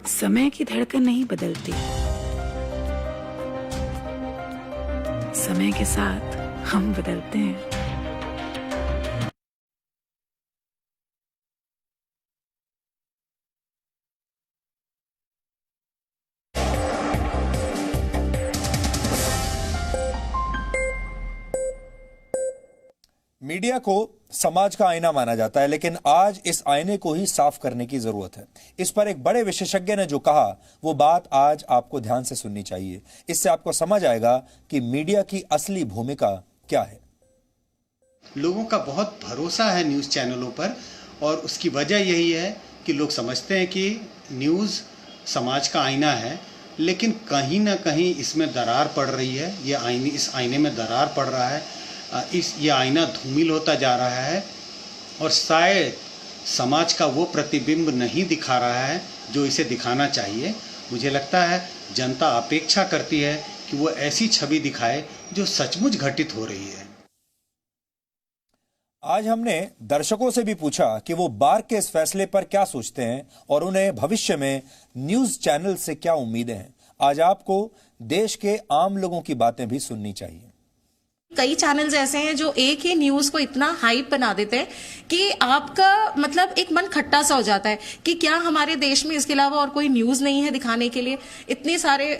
समय की धड़कन नहीं बदलती, समय के साथ हम बदलते हैं। मीडिया को समाज का आईना माना जाता है, लेकिन आज इस आईने को ही साफ करने की जरूरत है। इस पर एक बड़े विशेषज्ञ ने जो कहा, वो बात आज आपको ध्यान से सुननी चाहिए। इससे आपको समझ आएगा कि मीडिया की असली भूमिका क्या है। लोगों का बहुत भरोसा है न्यूज़ चैनलों पर, और उसकी वजह यही है कि लोग समझते हैं कि न्यूज़ समाज का आईना है, लेकिन कहीं ना कहीं इसमें दरार पड़ रही है। इस आईने में दरार पड़ रहा है, ये आईना धूमिल होता जा रहा है, और शायद समाज का वो प्रतिबिंब नहीं दिखा रहा है जो इसे दिखाना चाहिए। मुझे लगता है जनता अपेक्षा करती है कि वो ऐसी छवि दिखाए जो सचमुच घटित हो रही है। आज हमने दर्शकों से भी पूछा कि वो बार्क के इस फैसले पर क्या सोचते हैं और उन्हें भविष्य में न्यूज चैनल से क्या उम्मीदें हैं। आज आपको देश के आम लोगों की बातें भी सुननी चाहिए। कई चैनल्स ऐसे हैं जो एक ही न्यूज को इतना हाइप बना देते हैं कि आपका मतलब एक मन खट्टा सा हो जाता है कि क्या हमारे देश में इसके अलावा और कोई न्यूज नहीं है दिखाने के लिए। इतने सारे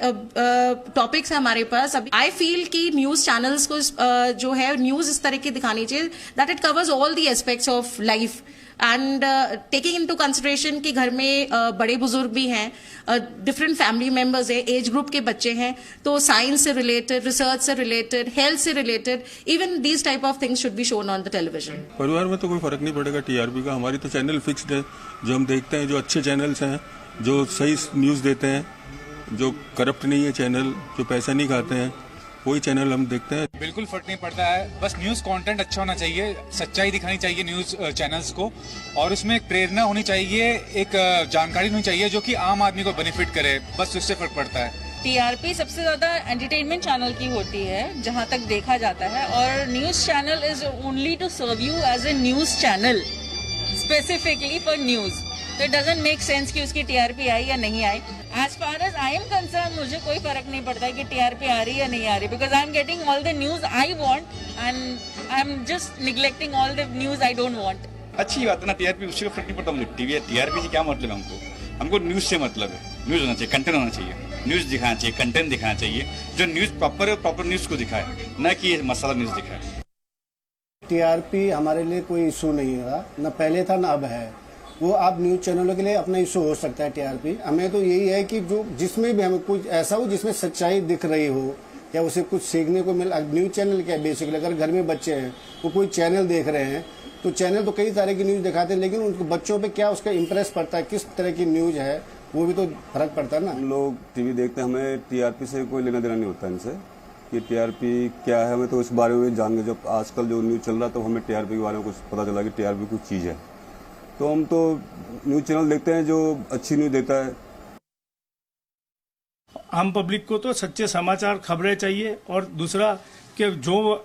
टॉपिक्स हैं हमारे पास। अभी आई फील कि न्यूज चैनल्स को जो है न्यूज इस तरह की दिखानी चाहिए that it covers all the aspects of life, and taking into consideration कि घर में बड़े बुजुर्ग भी हैं, डिफरेंट फैमिली मेंबर्स हैं, एज ग्रुप के बच्चे हैं, तो साइंस से रिलेटेड, रिसर्च से रिलेटेड, हेल्थ से related, even these type of things should be shown on the television. परिवार में तो कोई फर्क नहीं पड़ेगा टीआरपी का। हमारी तो चैनल फिक्स्ड है, जो हम देखते हैं, जो अच्छे चैनल्स हैं, जो सही न्यूज देते हैं, जो करप्ट नहीं है चैनल, जो पैसा नहीं खाते हैं, वही चैनल हम देखते हैं। बिल्कुल फर्क नहीं पड़ता है, बस न्यूज कंटेंट अच्छा होना चाहिए, सच्चाई दिखानी चाहिए न्यूज चैनल्स को, और उसमें एक प्रेरणा होनी चाहिए, एक जानकारी होनी चाहिए जो कि आम आदमी को बेनिफिट करे, बस उससे फर्क पड़ता है। टीआरपी सबसे ज्यादा एंटरटेनमेंट चैनल की होती है जहां तक देखा जाता है, और news channel is only to serve you as a news channel specifically for news. तो इट डजंट मेक सेंस कि उसकी टीआरपी आई या नहीं आई। As far as I am concerned, मुझे कोई फर्क नहीं पड़ता कि टीआरपी आ रही है या नहीं आ रही, because I am getting all the news I want and I am just neglecting all the news I don't want. अच्छी बात है ना, टीआरपी उससे फर्क नहीं पड़ता मुझे। टीआरपी से क्या मतलब है हमको न्यूज से मतलब है। न्यूज होना चाहिए, कंटेंट होना चाहिए, न्यूज दिखाना चाहिए, कंटेंट दिखाना चाहिए, जो न्यूज प्रॉपर है, प्रॉपर न्यूज को दिखाए, न कि मसाला न्यूज दिखाए। टीआरपी हमारे लिए कोई इशू नहीं रहा, न पहले था न अब है। वो आप न्यूज चैनलों के लिए अपना इशू हो सकता है टीआरपी। हमें तो यही है कि जो जिसमें भी हमें कुछ ऐसा हो जिसमें सच्चाई दिख रही हो या उसे कुछ सीखने को मिले। न्यूज चैनल क्या है बेसिकली, अगर घर में बच्चे हैं वो कोई चैनल देख रहे हैं तो चैनल तो कई तरह की न्यूज दिखाते हैं, लेकिन उनको बच्चों पे क्या उसका इम्प्रेस पड़ता है, किस तरह की न्यूज है, वो भी तो फर्क पड़ता है ना। हम लोग टीवी देखते हैं, हमें टीआरपी से कोई लेना देना नहीं होता इनसे कि टीआरपी क्या है, हमें तो इस बारे में जान के जब आजकल जो न्यूज़ चल रहा तो हमें टीआरपी के बारे में कुछ पता चला कि टीआरपी कुछ चीज़ है, तो हम तो न्यूज़ चैनल देखते हैं जो अच्छी न्यूज़ देता है। आम पब्लिक को तो सच्चे समाचार खबरें चाहिए, और दूसरा कि जो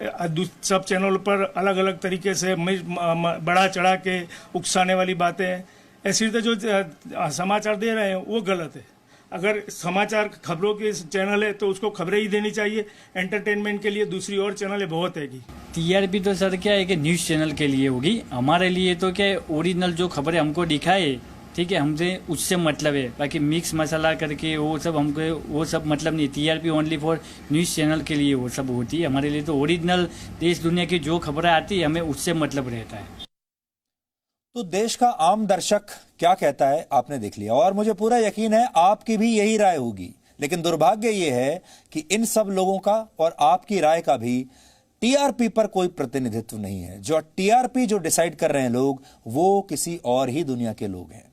सब चैनल पर अलग अलग तरीके से बढ़ा चढ़ा के उकसाने वाली बातें हैं, ऐसी रीते जो समाचार दे रहे हैं वो गलत है। अगर समाचार खबरों के चैनल है तो उसको खबरें ही देनी चाहिए। एंटरटेनमेंट के लिए दूसरी और चैनल बहुत है कि टीआरपी तो सर क्या है कि न्यूज़ चैनल के लिए होगी, हमारे लिए तो क्या ओरिजिनल जो खबरें हमको दिखाए, ठीक है, हमसे उससे मतलब है। बाकी मिक्स मसाला करके वो सब हमको वो सब मतलब नहीं। TRP only for news channel के लिए वो सब होती है। हमारे लिए तो ओरिजिनल देश दुनिया की जो खबरें आती है हमें उससे मतलब रहता है। तो देश का आम दर्शक क्या कहता है आपने देख लिया, और मुझे पूरा यकीन है आपकी भी यही राय होगी। लेकिन दुर्भाग्य ये है कि इन सब लोगों का और आपकी राय का भी टीआरपी पर कोई प्रतिनिधित्व नहीं है। जो टीआरपी जो डिसाइड कर रहे हैं लोग, वो किसी और ही दुनिया के लोग हैं।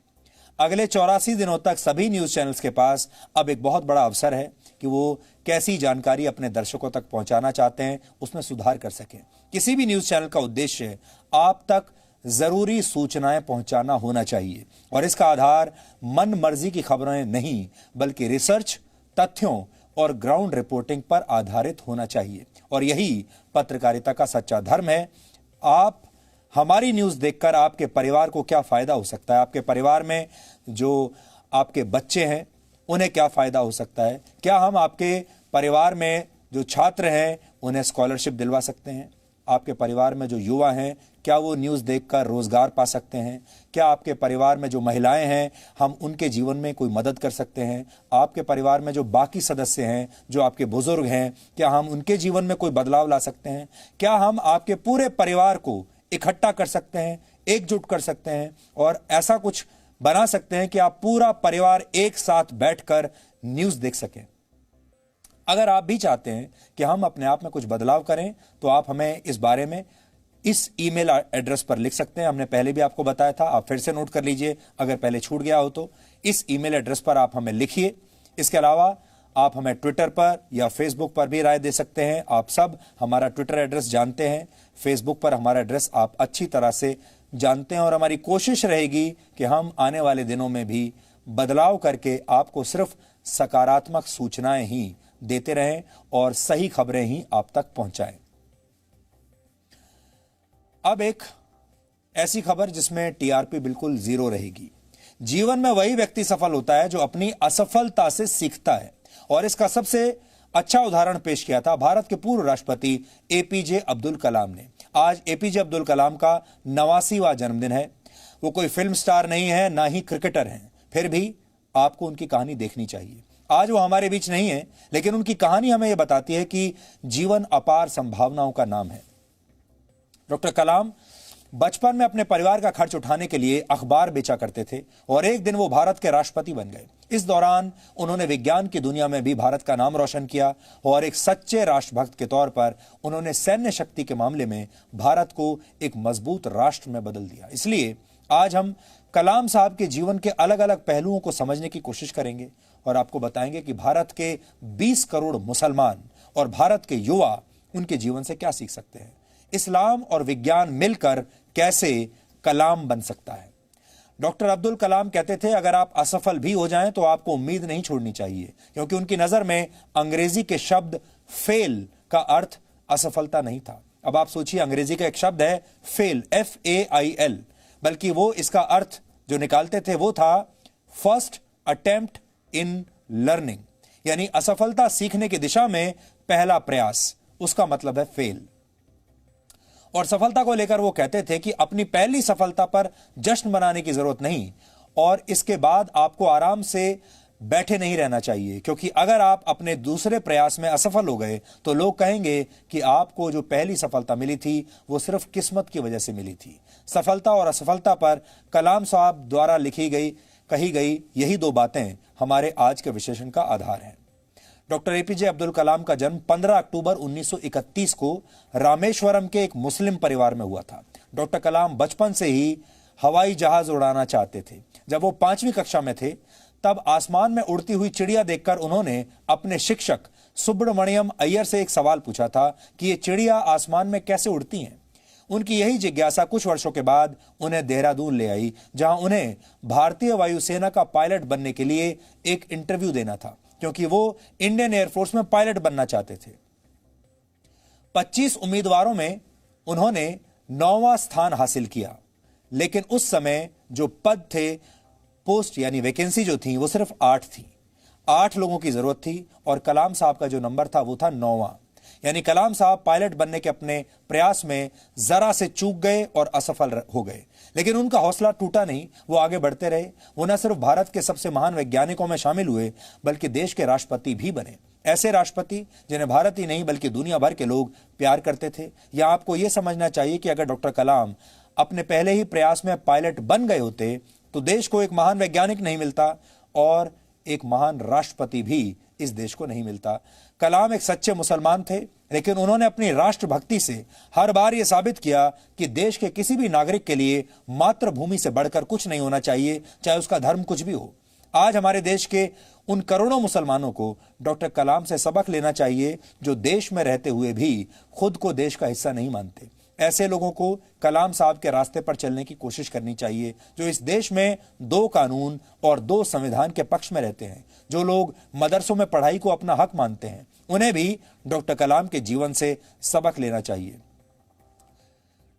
अगले 84 दिनों तक सभी न्यूज चैनल्स के पास अब एक बहुत बड़ा अवसर है कि वो कैसी जानकारी अपने दर्शकों तक पहुंचाना चाहते हैं, उसमें सुधार कर सकें। किसी भी न्यूज चैनल का उद्देश्य आप तक जरूरी सूचनाएं पहुंचाना होना चाहिए, और इसका आधार मन मर्जी की खबरें नहीं बल्कि रिसर्च, तथ्यों और ग्राउंड रिपोर्टिंग पर आधारित होना चाहिए। और यही पत्रकारिता का सच्चा धर्म है। आप हमारी न्यूज़ देखकर आपके परिवार को क्या फ़ायदा हो सकता है, आपके परिवार में जो आपके बच्चे हैं उन्हें क्या फ़ायदा हो सकता है, क्या हम आपके परिवार में जो छात्र हैं उन्हें स्कॉलरशिप दिलवा सकते हैं, आपके परिवार में जो युवा हैं क्या वो न्यूज़ देखकर रोज़गार पा सकते हैं, क्या आपके परिवार में जो महिलाएं हैं हम उनके जीवन में कोई मदद कर सकते हैं, आपके परिवार में जो बाकी सदस्य हैं जो आपके बुजुर्ग हैं क्या हम उनके जीवन में कोई बदलाव ला सकते हैं, क्या हम आपके पूरे परिवार को इकट्ठा कर सकते हैं, एकजुट कर सकते हैं और ऐसा कुछ बना सकते हैं कि आप पूरा परिवार एक साथ बैठकर न्यूज़ देख सकें। अगर आप भी चाहते हैं कि हम अपने आप में कुछ बदलाव करें तो आप हमें इस बारे में इस ईमेल एड्रेस पर लिख सकते हैं। हमने पहले भी आपको बताया था, आप फिर से नोट कर लीजिए अगर पहले छूट गया हो तो। इस ईमेल एड्रेस पर आप हमें लिखिए। इसके अलावा आप हमें ट्विटर पर या फेसबुक पर भी राय दे सकते हैं। आप सब हमारा ट्विटर एड्रेस जानते हैं, फेसबुक पर हमारा एड्रेस आप अच्छी तरह से जानते हैं, और हमारी कोशिश रहेगी कि हम आने वाले दिनों में भी बदलाव करके आपको सिर्फ सकारात्मक सूचनाएं ही देते रहें और सही खबरें ही आप तक पहुंचाएं। अब एक ऐसी खबर जिसमें टीआरपी बिल्कुल जीरो रहेगी। जीवन में वही व्यक्ति सफल होता है जो अपनी असफलता से सीखता है, और इसका सबसे अच्छा उदाहरण पेश किया था भारत के पूर्व राष्ट्रपति एपीजे अब्दुल कलाम ने। आज एपीजे अब्दुल कलाम का 89वां जन्मदिन है। वो कोई फिल्म स्टार नहीं है, ना ही क्रिकेटर हैं, फिर भी आपको उनकी कहानी देखनी चाहिए। आज वो हमारे बीच नहीं है, लेकिन उनकी कहानी हमें यह बताती है कि जीवन अपार संभावनाओं का नाम है। डॉक्टर कलाम बचपन में अपने परिवार का खर्च उठाने के लिए अखबार बेचा करते थे, और एक दिन वो भारत के राष्ट्रपति बन गए। इस दौरान उन्होंने विज्ञान की दुनिया में भी भारत का नाम रोशन किया, और एक सच्चे राष्ट्रभक्त के तौर पर उन्होंने सैन्य शक्ति के मामले में भारत को एक मजबूत राष्ट्र में बदल दिया। इसलिए आज हम कलाम साहब के जीवन के अलग अलग पहलुओं को समझने की कोशिश करेंगे और आपको बताएंगे कि भारत के 20 करोड़ मुसलमान और भारत के युवा उनके जीवन से क्या सीख सकते हैं। इस्लाम और विज्ञान मिलकर कैसे कलाम बन सकता है। डॉक्टर अब्दुल कलाम कहते थे, अगर आप असफल भी हो जाएं तो आपको उम्मीद नहीं छोड़नी चाहिए, क्योंकि उनकी नजर में अंग्रेजी के शब्द फेल का अर्थ असफलता नहीं था। अब आप सोचिए, अंग्रेजी का एक शब्द है फेल, FAIL, बल्कि वो इसका अर्थ जो निकालते थे वो था फर्स्ट अटेम्प्ट इन लर्निंग, यानी असफलता सीखने की दिशा में पहला प्रयास, उसका मतलब है फेल। और सफलता को लेकर वो कहते थे कि अपनी पहली सफलता पर जश्न मनाने की जरूरत नहीं, और इसके बाद आपको आराम से बैठे नहीं रहना चाहिए, क्योंकि अगर आप अपने दूसरे प्रयास में असफल हो गए तो लोग कहेंगे कि आपको जो पहली सफलता मिली थी वो सिर्फ किस्मत की वजह से मिली थी। सफलता और असफलता पर कलाम साहब द्वारा कही गई यही दो बातें हमारे आज के विश्लेषण का आधार हैं। डॉक्टर एपीजे अब्दुल कलाम का जन्म 15 अक्टूबर 1931 को रामेश्वरम के एक मुस्लिम परिवार में हुआ था। डॉक्टर कलाम बचपन से ही हवाई जहाज उड़ाना चाहते थे। जब वो 5वीं कक्षा में थे तब आसमान में उड़ती हुई चिड़िया देखकर उन्होंने अपने शिक्षक सुब्रमण्यम अय्यर से एक सवाल पूछा था कि ये चिड़िया आसमान में कैसे उड़ती हैं। उनकी यही जिज्ञासा कुछ वर्षों के बाद उन्हें देहरादून ले आई, जहां उन्हें भारतीय वायुसेना का पायलट बनने के लिए एक इंटरव्यू देना था, क्योंकि वो इंडियन एयरफोर्स में पायलट बनना चाहते थे। 25 उम्मीदवारों में उन्होंने 9वां स्थान हासिल किया, लेकिन उस समय जो पद थे, पोस्ट यानी वैकेंसी जो थी, वो सिर्फ 8 थी। 8 लोगों की जरूरत थी और कलाम साहब का जो नंबर था वो था 9वां। यानी कलाम साहब पायलट बनने के अपने प्रयास में जरा से चूक गए और असफल हो गए, लेकिन उनका हौसला टूटा नहीं। वो आगे बढ़ते रहे। वो न सिर्फ भारत के सबसे महान वैज्ञानिकों में शामिल हुए, बल्कि देश के राष्ट्रपति भी बने। ऐसे राष्ट्रपति जिन्हें भारत ही नहीं बल्कि दुनिया भर के लोग प्यार करते थे। या आपको यह समझना चाहिए कि अगर डॉक्टर कलाम अपने पहले ही प्रयास में पायलट बन गए होते तो देश को एक महान वैज्ञानिक नहीं मिलता और एक महान राष्ट्रपति भी इस देश को नहीं मिलता। कलाम एक सच्चे मुसलमान थे, लेकिन उन्होंने अपनी राष्ट्रभक्ति से हर बार यह साबित किया कि देश के किसी भी नागरिक के लिए मातृभूमि से बढ़कर कुछ नहीं होना चाहिए, चाहे उसका धर्म कुछ भी हो। आज हमारे देश के उन करोड़ों मुसलमानों को डॉक्टर कलाम से सबक लेना चाहिए जो देश में रहते हुए भी खुद को देश का हिस्सा नहीं मानते। ऐसे लोगों को कलाम साहब के रास्ते पर चलने की कोशिश करनी चाहिए, जो इस देश में 2 कानून और 2 संविधान के पक्ष में रहते हैं। जो लोग मदरसों में पढ़ाई को अपना हक मानते हैं, उन्हें भी डॉक्टर कलाम के जीवन से सबक लेना चाहिए।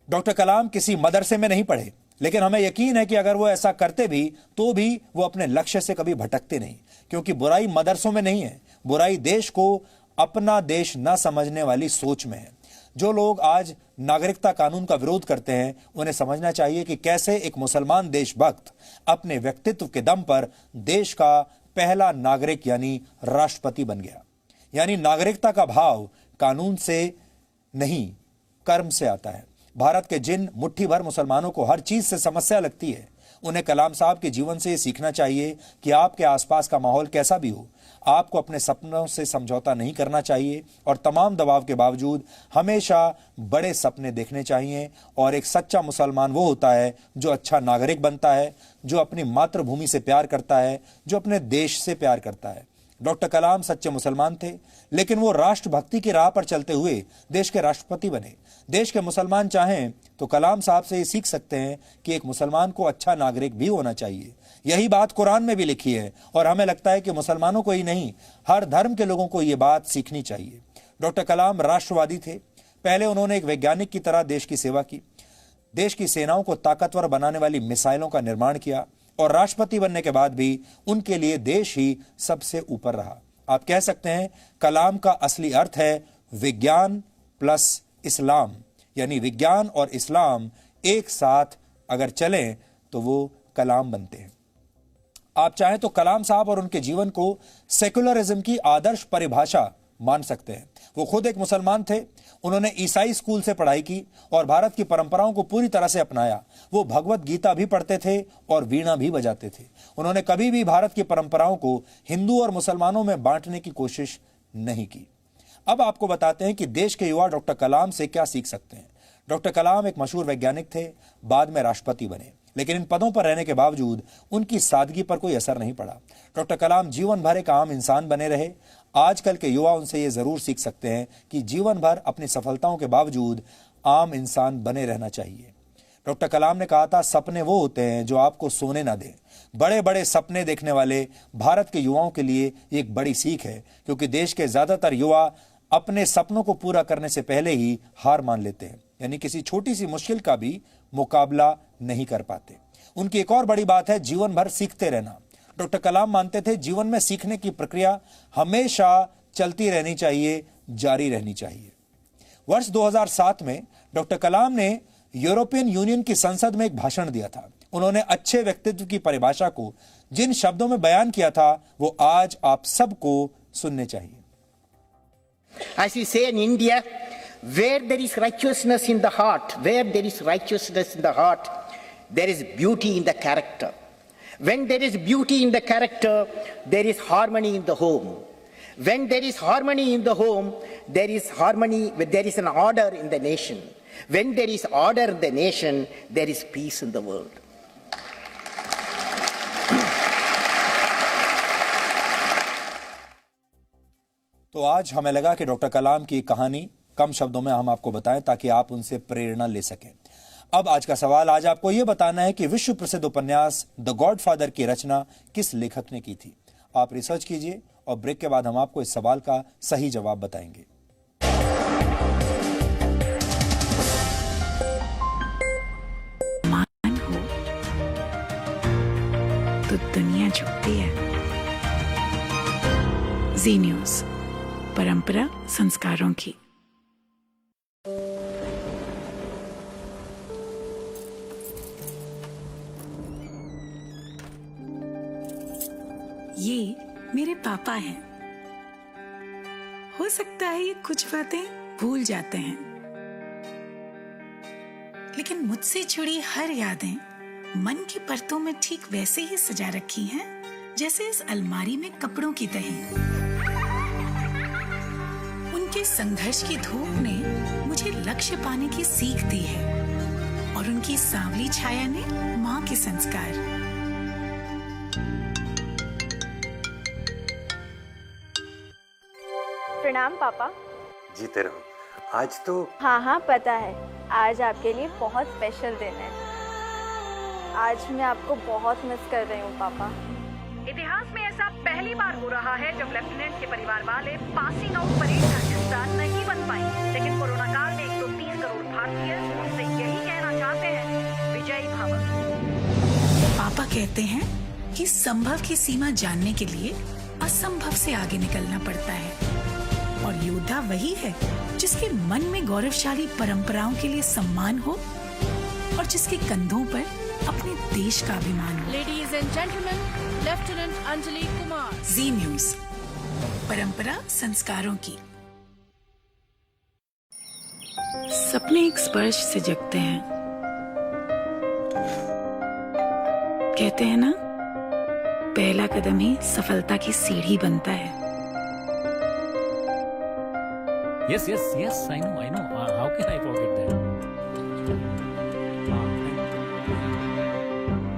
डॉक्टर कलाम किसी मदरसे में नहीं पढ़े, लेकिन हमें यकीन है कि अगर वो ऐसा करते भी तो भी वो अपने लक्ष्य से कभी भटकते नहीं, क्योंकि बुराई मदरसों में नहीं है, बुराई देश को अपना देश न समझने वाली सोच में है। जो लोग आज नागरिकता कानून का विरोध करते हैं, उन्हें समझना चाहिए कि कैसे एक मुसलमान देशभक्त अपने व्यक्तित्व के दम पर देश का पहला नागरिक यानी राष्ट्रपति बन गया। यानी नागरिकता का भाव कानून से नहीं, कर्म से आता है। भारत के जिन मुट्ठी भर मुसलमानों को हर चीज से समस्या लगती है, उन्हें कलाम साहब के जीवन से ये सीखना चाहिए कि आपके आसपास का माहौल कैसा भी हो, आपको अपने सपनों से समझौता नहीं करना चाहिए और तमाम दबाव के बावजूद हमेशा बड़े सपने देखने चाहिए। और एक सच्चा मुसलमान वो होता है जो अच्छा नागरिक बनता है, जो अपनी मातृभूमि से प्यार करता है, जो अपने देश से प्यार करता है। डॉक्टर कलाम सच्चे मुसलमान थे, लेकिन वो राष्ट्रभक्ति की राह पर चलते हुए देश के राष्ट्रपति बने। देश के मुसलमान चाहें तो कलाम साहब से ये सीख सकते हैं कि एक मुसलमान को अच्छा नागरिक भी होना चाहिए। यही बात कुरान में भी लिखी है और हमें लगता है कि मुसलमानों को ही नहीं, हर धर्म के लोगों को ये बात सीखनी चाहिए। डॉक्टर कलाम राष्ट्रवादी थे। पहले उन्होंने एक वैज्ञानिक की तरह देश की सेवा की, देश की सेनाओं को ताकतवर बनाने वाली मिसाइलों का निर्माण किया और राष्ट्रपति बनने के बाद भी उनके लिए देश ही सबसे ऊपर रहा। आप कह सकते हैं कलाम का असली अर्थ है विज्ञान प्लस इस्लाम, यानी विज्ञान और इस्लाम एक साथ अगर चलें तो वो कलाम बनते हैं। आप चाहें तो कलाम साहब और उनके जीवन को सेकुलरिज्म की आदर्श परिभाषा मान सकते हैं। वो खुद एक मुसलमान थे, उन्होंने ईसाई स्कूल से पढ़ाई की और भारत की परंपराओं को पूरी तरह से अपनाया। वो भगवत गीता भी पढ़ते थे और वीणा भी बजाते थे। उन्होंने कभी भी भारत की परंपराओं को हिंदू और मुसलमानों में बांटने की कोशिश नहीं की। अब आपको बताते हैं कि देश के युवा डॉक्टर कलाम से क्या सीख सकते हैं। डॉक्टर कलाम एक मशहूर वैज्ञानिक थे, बाद में राष्ट्रपति बने, लेकिन इन पदों पर रहने के बावजूद उनकी सादगी पर कोई असर नहीं पड़ा। डॉक्टर कलाम जीवन भर एक आम इंसान बने रहे। आजकल के युवा उनसे ये जरूर सीख सकते हैं कि जीवन भर अपनी सफलताओं के बावजूद आम इंसान बने रहना चाहिए। डॉक्टर कलाम ने कहा था, सपने वो होते हैं जो आपको सोने ना दें। बड़े बड़े सपने देखने वाले भारत के युवाओं के लिए एक बड़ी सीख है, क्योंकि देश के ज्यादातर युवा अपने सपनों को पूरा करने से पहले ही हार मान लेते हैं, यानी किसी छोटी सी मुश्किल का भी मुकाबला नहीं कर पाते। उनकी एक और बड़ी बात है जीवन भर सीखते रहना। डॉक्टर कलाम मानते थे जीवन में सीखने की प्रक्रिया हमेशा चलती रहनी चाहिए, जारी रहनी चाहिए। वर्ष 2007 में डॉक्टर कलाम ने यूरोपियन यूनियन की संसद में एक भाषण दिया था। उन्होंने अच्छे व्यक्तित्व की परिभाषा को जिन शब्दों में बयान किया था वो आज आप सबको सुनने चाहिए। As we say in India, where there is righteousness in the heart, where there is righteousness in the heart, there is beauty in the character. When there is beauty in the character, there is harmony in the home. When there is harmony in the home, there is harmony, there is an order in the nation. When there is order in the nation, there is peace in the world. तो आज हमें लगा कि doctor कलाम की कहानी कम शब्दों में हम आपको बताएं ताकि आप उनसे प्रेरणा ले सकें। अब आज का सवाल, आज आपको यह बताना है कि विश्व प्रसिद्ध उपन्यास द गॉडफादर की रचना किस लेखक ने की थी। आप रिसर्च कीजिए और ब्रेक के बाद हम आपको इस सवाल का सही जवाब बताएंगे। मान हो तो दुनिया झुकती है। जी न्यूज़, परंपरा संस्कारों की। ये मेरे पापा हैं। हो सकता है ये कुछ बातें भूल जाते हैं, लेकिन मुझसे जुड़ी हर यादें मन की परतों में ठीक वैसे ही सजा रखी हैं जैसे इस अलमारी में कपड़ों की तह। उनके संघर्ष की धूप ने मुझे लक्ष्य पाने की सीख दी है और उनकी सांवली छाया ने माँ के संस्कार। प्रणाम पापा। जीते रहो। आज तो हाँ पता है, आज आपके लिए बहुत स्पेशल दिन है। आज मैं आपको बहुत मिस कर रही हूँ पापा। इतिहास में ऐसा पहली बार हो रहा है जब लेफ्टिनेंट के परिवार वाले पासिंग आउट परेड का हिस्सा नहीं बन पाए, लेकिन कोरोना काल में 130 करोड़ भारतीय उनसे यही कहना चाहते हैं, विजयी भव। पापा कहते हैं कि संभव की सीमा जानने के लिए असंभव से आगे निकलना पड़ता है, और योद्धा वही है जिसके मन में गौरवशाली परंपराओं के लिए सम्मान हो और जिसके कंधों पर अपने देश का अभिमान हो। Ladies and gentleman, lieutenant Anjali Kumar. Zee News, परंपरा संस्कारों की। सपने एक स्पर्श से जगते हैं। कहते हैं ना, पहला कदम ही सफलता की सीढ़ी बनता है। Yes, I know. How can I forget that?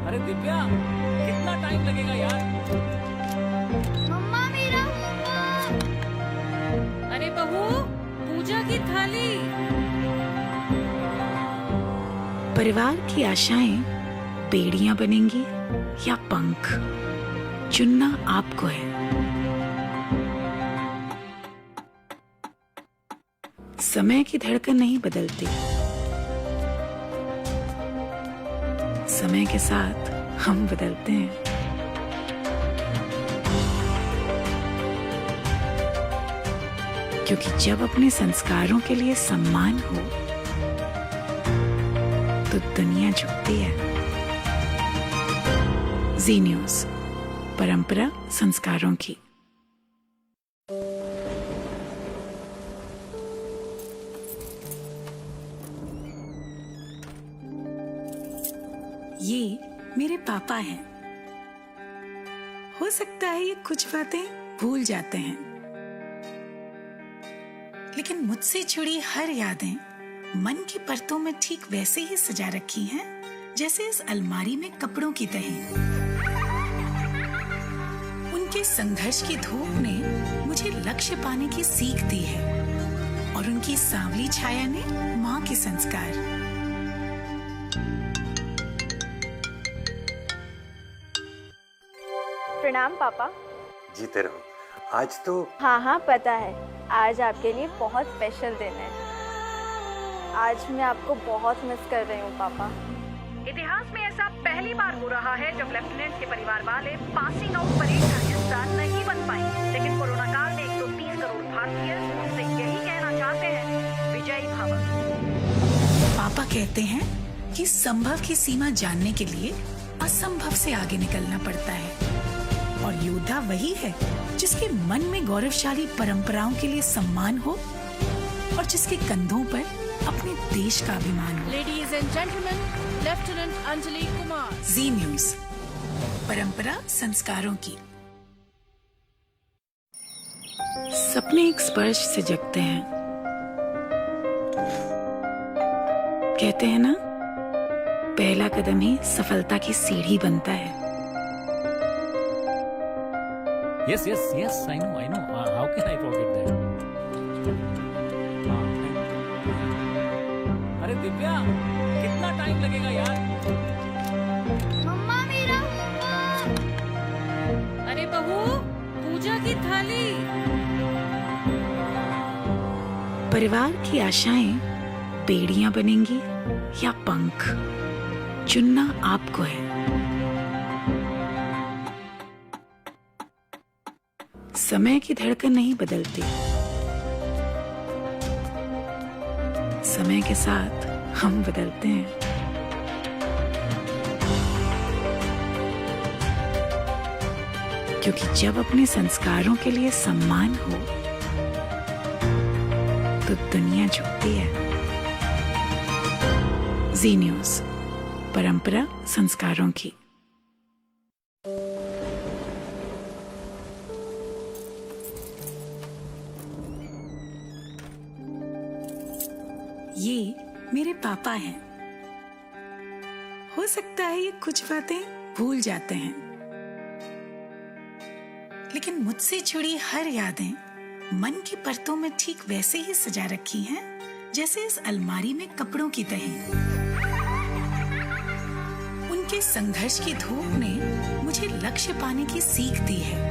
अरे दिव्या, कितना टाइम लगेगा यार? मम्मा, मेरा होमवर्क। अरे बहू, पूजा की थाली। परिवार की आशाएं बेड़ियां बनेंगी या पंख, चुनना आपको है। समय की धड़कन नहीं बदलती, समय के साथ हम बदलते हैं। क्योंकि जब अपने संस्कारों के लिए सम्मान हो तो दुनिया झुकती है। जी न्यूज़, परंपरा संस्कारों की। ये मेरे पापा हैं। हो सकता है ये कुछ बातें भूल जाते हैं, लेकिन मुझसे जुड़ी हर यादें मन की परतों में ठीक वैसे ही सजा रखी हैं जैसे इस अलमारी में कपड़ों की तह। उनके संघर्ष की धूप ने मुझे लक्ष्य पाने की सीख दी है और उनकी सांवली छाया ने माँ के संस्कार। प्रणाम पापा। जीते रहो। आज तो हाँ पता है, आज आपके लिए बहुत स्पेशल दिन है। आज मैं आपको बहुत मिस कर रही हूँ पापा। इतिहास में ऐसा पहली बार हो रहा है जब लेफ्टिनेंट के परिवार वाले पासिंग आउट परेड का हिस्सा नहीं बन पाए, लेकिन कोरोना काल में 130 करोड़ भारतीय उनसे यही कहना चाहते हैं, विजयी भव। पापा कहते हैं कि संभव की सीमा जानने के लिए असंभव से आगे निकलना पड़ता है, और योद्धा वही है जिसके मन में गौरवशाली परंपराओं के लिए सम्मान हो और जिसके कंधों पर अपने देश का अभिमान हो। Ladies and gentleman, lieutenant Anjali Kumar. Zee News, परंपरा संस्कारों की। सपने एक स्पर्श से जगते हैं। कहते हैं ना, पहला कदम ही सफलता की सीढ़ी बनता है। Yes, yes, yes, I know, I know. How can I forget that? अरे दिव्या, कितना टाइम लगेगा यार? मम्मा मेरा अरे बहू, पूजा की थाली। परिवार की आशाएं बेड़ियां बनेंगी या पंख, चुनना आपको है। समय की धड़कन नहीं बदलती, समय के साथ हम बदलते हैं। क्योंकि जब अपने संस्कारों के लिए सम्मान हो तो दुनिया झुकती है। जी न्यूज़, परंपरा संस्कारों की। ये मेरे पापा हैं। हो सकता है ये कुछ बातें भूल जाते हैं, लेकिन मुझसे जुड़ी हर यादें मन की परतों में ठीक वैसे ही सजा रखी हैं जैसे इस अलमारी में कपड़ों की तरह। उनके संघर्ष की धूप ने मुझे लक्ष्य पाने की सीख दी है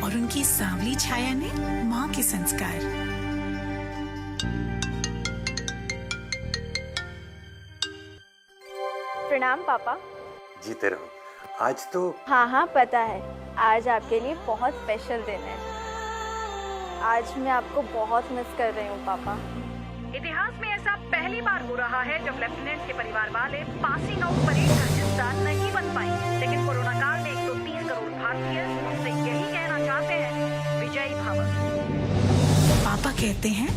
और उनकी सांवली छाया ने माँ के संस्कार। प्रणाम पापा। जीते रहो। आज तो हाँ पता है, आज आपके लिए बहुत स्पेशल दिन है। आज मैं आपको बहुत मिस कर रही हूँ पापा। इतिहास में ऐसा पहली बार हो रहा है जब लेफ्टिनेंट के परिवार वाले पासिंग आउट परेड का हिस्सा नहीं बन पाए, लेकिन कोरोना काल में 130 करोड़ भारतीय उनसे यही कहना चाहते हैं, विजयी भव। पापा कहते हैं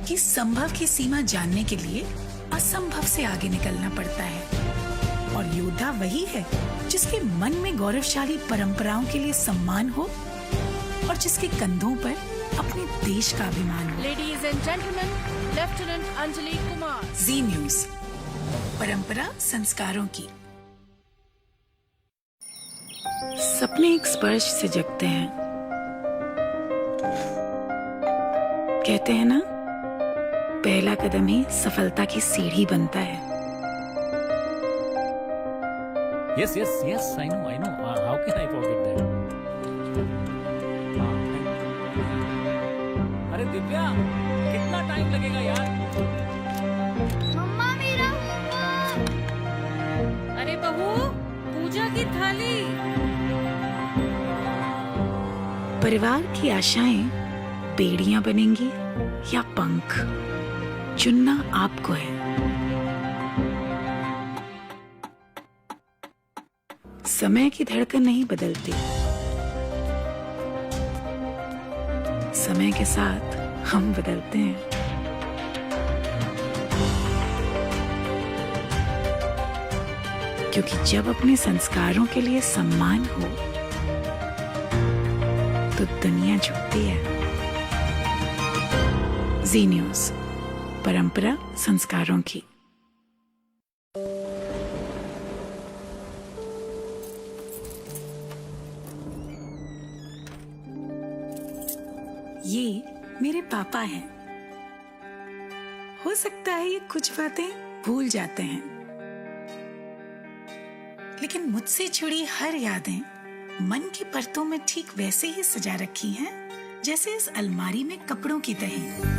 कि संभव की सीमा जानने के लिए असंभव से आगे निकलना पड़ता है, और योद्धा वही है जिसके मन में गौरवशाली परंपराओं के लिए सम्मान हो और जिसके कंधों पर अपने देश का अभिमान हो। Ladies and gentleman, lieutenant Anjali Kumar. Zee News, परंपरा संस्कारों की। सपने एक स्पर्श से जगते हैं। कहते हैं ना, पहला कदम ही सफलता की सीढ़ी बनता है। Yes, yes, yes, I know, I know. How can I forget that? अरे दिव्या, कितना टाइम लगेगा यार? मम्मा मेरा अरे बहू, पूजा की थाली। परिवार की आशाएं बेड़ियां बनेंगी या पंख, चुनना आपको है। समय की धड़कन नहीं बदलती, समय के साथ हम बदलते हैं। क्योंकि जब अपने संस्कारों के लिए सम्मान हो तो दुनिया झुकती है। जी न्यूज़, परंपरा संस्कारों की। ये मेरे पापा हैं। हो सकता है ये कुछ बातें भूल जाते हैं, लेकिन मुझसे जुड़ी हर यादें मन की परतों में ठीक वैसे ही सजा रखी हैं जैसे इस अलमारी में कपड़ों की तरह।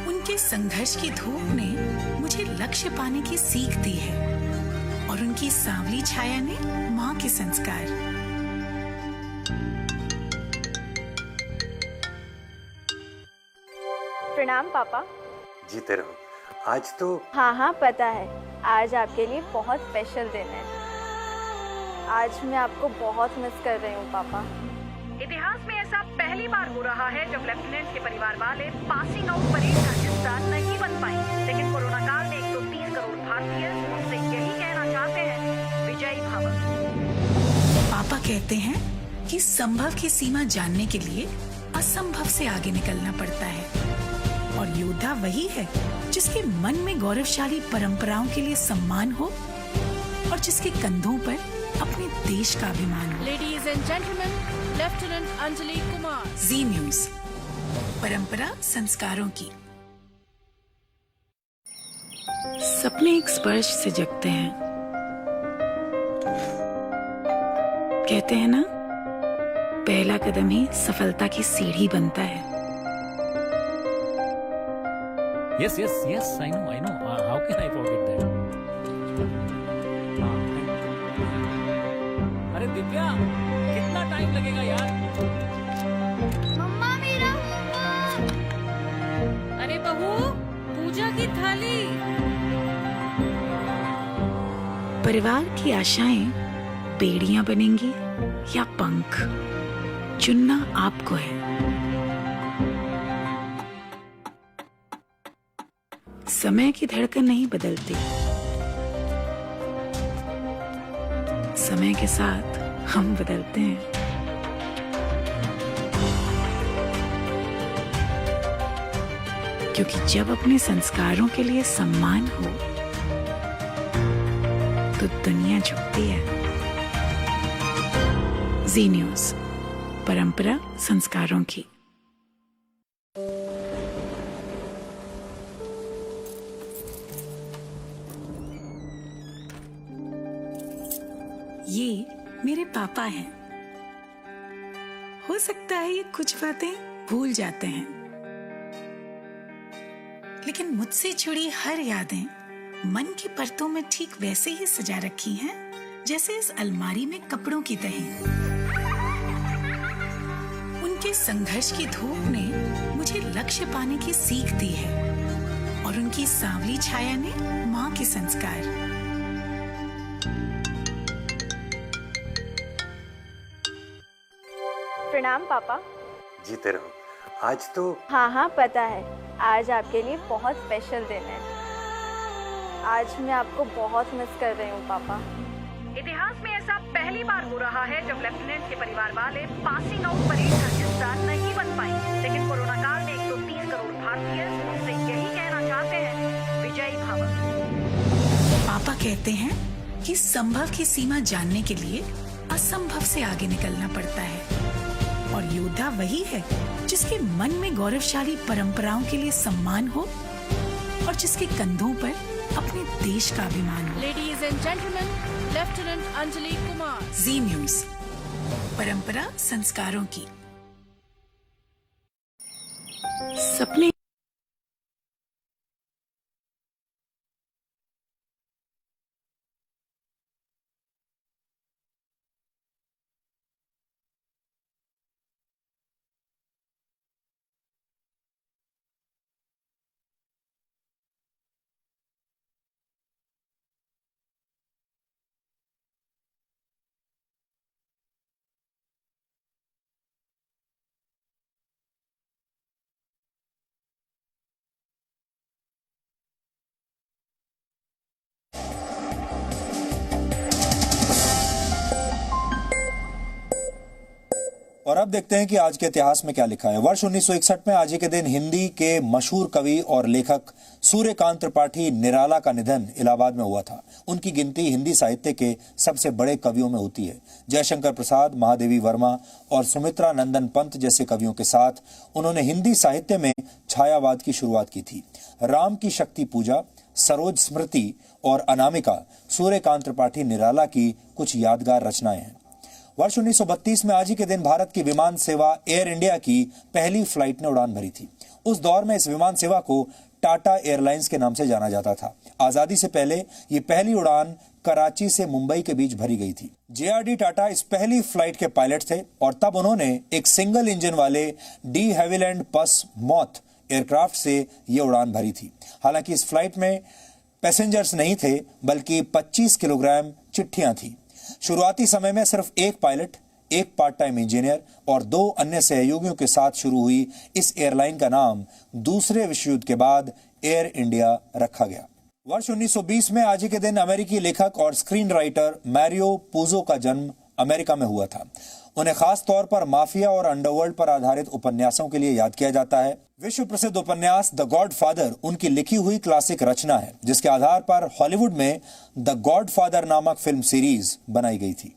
उनके संघर्ष की धूप ने मुझे लक्ष्य पाने की सीख दी है और उनकी सांवली छाया ने माँ के संस्कार। प्रणाम पापा। जीते रहो। आज तो हाँ पता है, आज आपके लिए बहुत स्पेशल दिन है। आज मैं आपको बहुत मिस कर रही हूँ पापा। इतिहास में ऐसा पहली बार हो रहा है जब लेफ्टिनेंट के परिवार वाले पासिंग आउट परेड का हिस्सा नहीं बन पाए, लेकिन कोरोना काल में 130 करोड़ भारतीय उनसे यही कहना चाहते हैं, विजयी भव। पापा कहते हैं कि संभव की सीमा जानने के लिए असंभव से आगे निकलना पड़ता है, और योद्धा वही है जिसके मन में गौरवशाली परंपराओं के लिए सम्मान हो और जिसके कंधों पर अपने देश का अभिमान हो। Ladies and gentlemen, Lieutenant Anjali Kumar. Ji News, परंपरा संस्कारों की। सपने एक स्पर्श से जगते हैं। कहते हैं ना, पहला कदम ही सफलता की सीढ़ी बनता है। Yes, yes, yes. I know. How can I forget that? अरे दिव्या, कितना टाइम लगेगा यार? मम्मा मेरा होमवर्क। अरे बहू, पूजा की थाली। परिवार की आशाएं बेड़ियां बनेंगी या पंख, चुनना आपको है। समय की धड़कन नहीं बदलती, समय के साथ हम बदलते हैं। क्योंकि जब अपने संस्कारों के लिए सम्मान हो तो दुनिया झुकती है। जी न्यूज, परंपरा संस्कारों की। ये मेरे पापा हैं। हो सकता है ये कुछ बातें भूल जाते हैं, लेकिन मुझसे जुड़ी हर यादें मन की परतों में ठीक वैसे ही सजा रखी हैं जैसे इस अलमारी में कपड़ों की तहें। उनके संघर्ष की धूप ने मुझे लक्ष्य पाने की सीख दी है और उनकी सांवली छाया ने माँ के संस्कार। प्रणाम पापा। जीते रहो। आज तो हाँ पता है, आज आपके लिए बहुत स्पेशल दिन है। आज मैं आपको बहुत मिस कर रही हूँ पापा। इतिहास में ऐसा पहली बार हो रहा है जब लेफ्टिनेंट के परिवार वाले पासिंग आउट परेड का हिस्सा नहीं बन पाए, लेकिन कोरोना काल में 130 करोड़ भारतीय उनसे यही कहना चाहते हैं, विजयी भव। पापा कहते हैं कि संभव की सीमा जानने के लिए असंभव से आगे निकलना पड़ता है, और योद्धा वही है जिसके मन में गौरवशाली परंपराओं के लिए सम्मान हो और जिसके कंधों पर अपने देश का अभिमान हो। Ladies and gentlemen, Lieutenant Anjali Kumar. Ji News, परंपरा संस्कारों की। सपने और अब देखते हैं कि आज के इतिहास में क्या लिखा है। वर्ष 1961 में आज ही के दिन हिंदी के मशहूर कवि और लेखक सूर्यकांत त्रिपाठी निराला का निधन इलाहाबाद में हुआ था। उनकी गिनती हिंदी साहित्य के सबसे बड़े कवियों में होती है। जयशंकर प्रसाद, महादेवी वर्मा और सुमित्रा नंदन पंत जैसे कवियों के साथ उन्होंने हिंदी साहित्य में छायावाद की शुरुआत की थी। राम की शक्ति पूजा, सरोज स्मृति और अनामिका सूर्यकांत त्रिपाठी निराला की कुछ यादगार रचनाएं हैं। वर्ष 1932 में आज ही के दिन भारत की विमान सेवा एयर इंडिया की पहली फ्लाइट ने उड़ान भरी थी। उस दौर में इस विमान सेवा को टाटा एयरलाइंस के नाम से जाना जाता था। आजादी से पहले ये पहली उड़ान कराची से मुंबई के बीच भरी गई थी। JRD टाटा इस पहली फ्लाइट के पायलट थे और तब उन्होंने एक सिंगल इंजन वाले डी हैविलैंड पस मॉथ एयरक्राफ्ट से ये उड़ान भरी थी। हालांकि इस फ्लाइट में पैसेंजर्स नहीं थे, बल्कि 25 किलोग्राम चिट्ठियां थी। शुरुआती समय में सिर्फ एक पायलट, एक पार्ट टाइम इंजीनियर और 2 अन्य सहयोगियों के साथ शुरू हुई इस एयरलाइन का नाम दूसरे विश्व युद्ध के बाद एयर इंडिया रखा गया। वर्ष 1920 में आज ही के दिन अमेरिकी लेखक और स्क्रीन राइटर मैरियो पूजो का जन्म अमेरिका में हुआ था। उन्हें खास तौर पर माफिया और अंडरवर्ल्ड पर आधारित उपन्यासों के लिए याद किया जाता है। विश्व प्रसिद्ध उपन्यास द गॉडफादर उनकी लिखी हुई क्लासिक रचना है, जिसके आधार पर हॉलीवुड में द गॉडफादर नामक फिल्म सीरीज बनाई गई थी।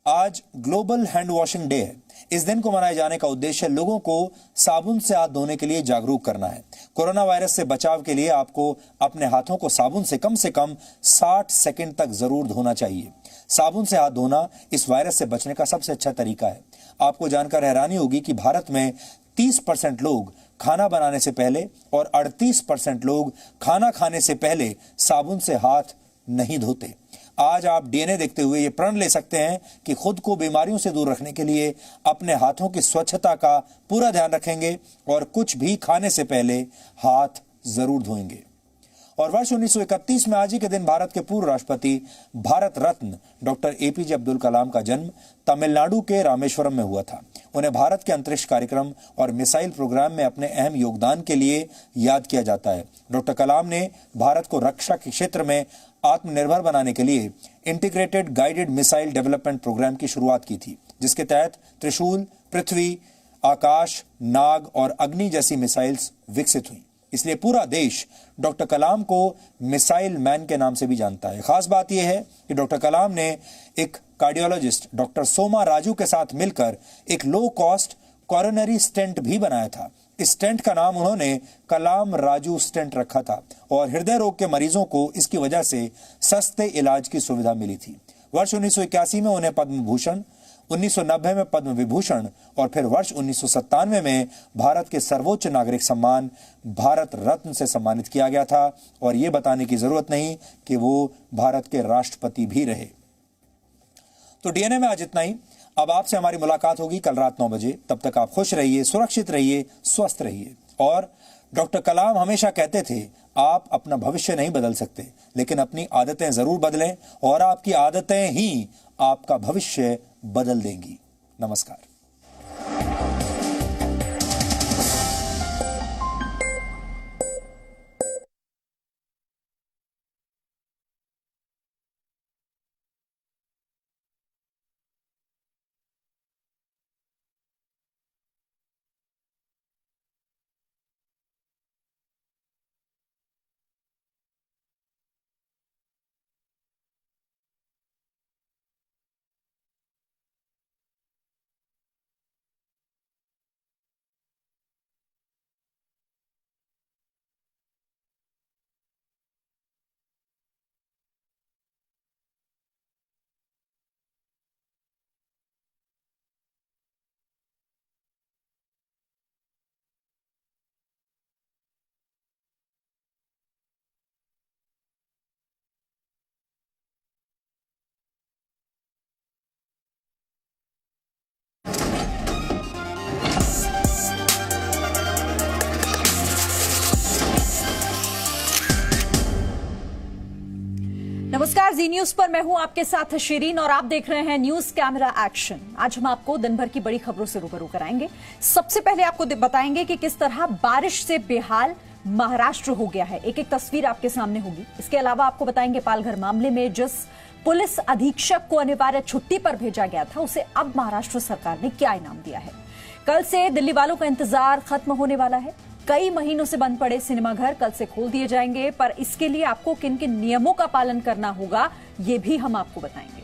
आज ग्लोबल हैंड वॉशिंग डे है। इस दिन को मनाए जाने का उद्देश्य लोगों को साबुन से हाथ धोने के लिए जागरूक करना है। कोरोना वायरस से बचाव के लिए आपको अपने हाथों को साबुन से कम 60 सेकंड तक जरूर धोना चाहिए। साबुन से हाथ धोना इस वायरस से बचने का सबसे अच्छा तरीका है। आपको जानकर हैरानी होगी कि भारत में 30% लोग खाना बनाने से पहले और 38% लोग खाना खाने से पहले साबुन से हाथ नहीं धोते। आज आप डीएनए देखते हुए ये प्रण ले सकते हैं कि खुद को बीमारियों से दूर रखने के लिए अपने हाथों की स्वच्छता का पूरा ध्यान रखेंगे और कुछ भी खाने से पहले हाथ जरूर धोएंगे। और वर्ष 1931 में आज ही के दिन भारत के पूर्व राष्ट्रपति भारत रत्न डॉक्टर एपीजे अब्दुल कलाम का जन्म तमिलनाडु के रामेश्वरम में हुआ था। उन्हें भारत के अंतरिक्ष कार्यक्रम और मिसाइल प्रोग्राम में अपने अहम योगदान के लिए याद किया जाता है। डॉक्टर कलाम ने भारत को रक्षा के क्षेत्र में आत्मनिर्भर बनाने के लिए integrated guided missile development programme की शुरुआत की थी, जिसके तहत त्रिशूल, पृथ्वी, आकाश, नाग और अग्नि जैसी मिसाइल्स विकसित हुई। इसलिए पूरा देश डॉक्टर कलाम को मिसाइल मैन के नाम से भी जानता है। खास बात यह है कि डॉक्टर कलाम ने एक कार्डियोलॉजिस्ट डॉक्टर सोमा राजू के साथ मिलकर एक लो कॉस्ट कोरोनरी स्टेंट भी बनाया था। इस स्टेंट का नाम उन्होंने कलाम राजू स्टेंट रखा था और हृदय रोग के मरीजों को इसकी वजह से सस्ते इलाज की सुविधा मिली थी। वर्ष 1981 में उन्हें पद्म भूषण, 1990 में पद्म विभूषण और फिर वर्ष 1997 में भारत के सर्वोच्च नागरिक सम्मान भारत रत्न से सम्मानित किया गया था। और यह बताने की जरूरत नहीं कि वो भारत के राष्ट्रपति भी रहे। तो डीएनए में आज इतना ही। अब आपसे हमारी मुलाकात होगी कल रात 9 बजे। तब तक आप खुश रहिए, सुरक्षित रहिए, स्वस्थ रहिए। और डॉक्टर कलाम हमेशा कहते थे, आप अपना भविष्य नहीं बदल सकते, लेकिन अपनी आदतें जरूर बदलें और आपकी आदतें ही आपका भविष्य बदल देंगी। नमस्कार। नमस्कार, जी न्यूज पर मैं हूं आपके साथ शिरीन और आप देख रहे हैं न्यूज कैमरा एक्शन। आज हम आपको दिन भर की बड़ी खबरों से रूबरू कराएंगे। सबसे पहले आपको बताएंगे कि किस तरह बारिश से बेहाल महाराष्ट्र हो गया है। एक एक तस्वीर आपके सामने होगी। इसके अलावा आपको बताएंगे पालघर मामले में जिस पुलिस अधीक्षक को अनिवार्य छुट्टी पर भेजा गया था, उसे अब महाराष्ट्र सरकार ने क्या इनाम दिया है। कल से दिल्ली वालों का इंतजार खत्म होने वाला है। कई महीनों से बंद पड़े सिनेमाघर कल से खोल दिए जाएंगे, पर इसके लिए आपको किन किन नियमों का पालन करना होगा, ये भी हम आपको बताएंगे।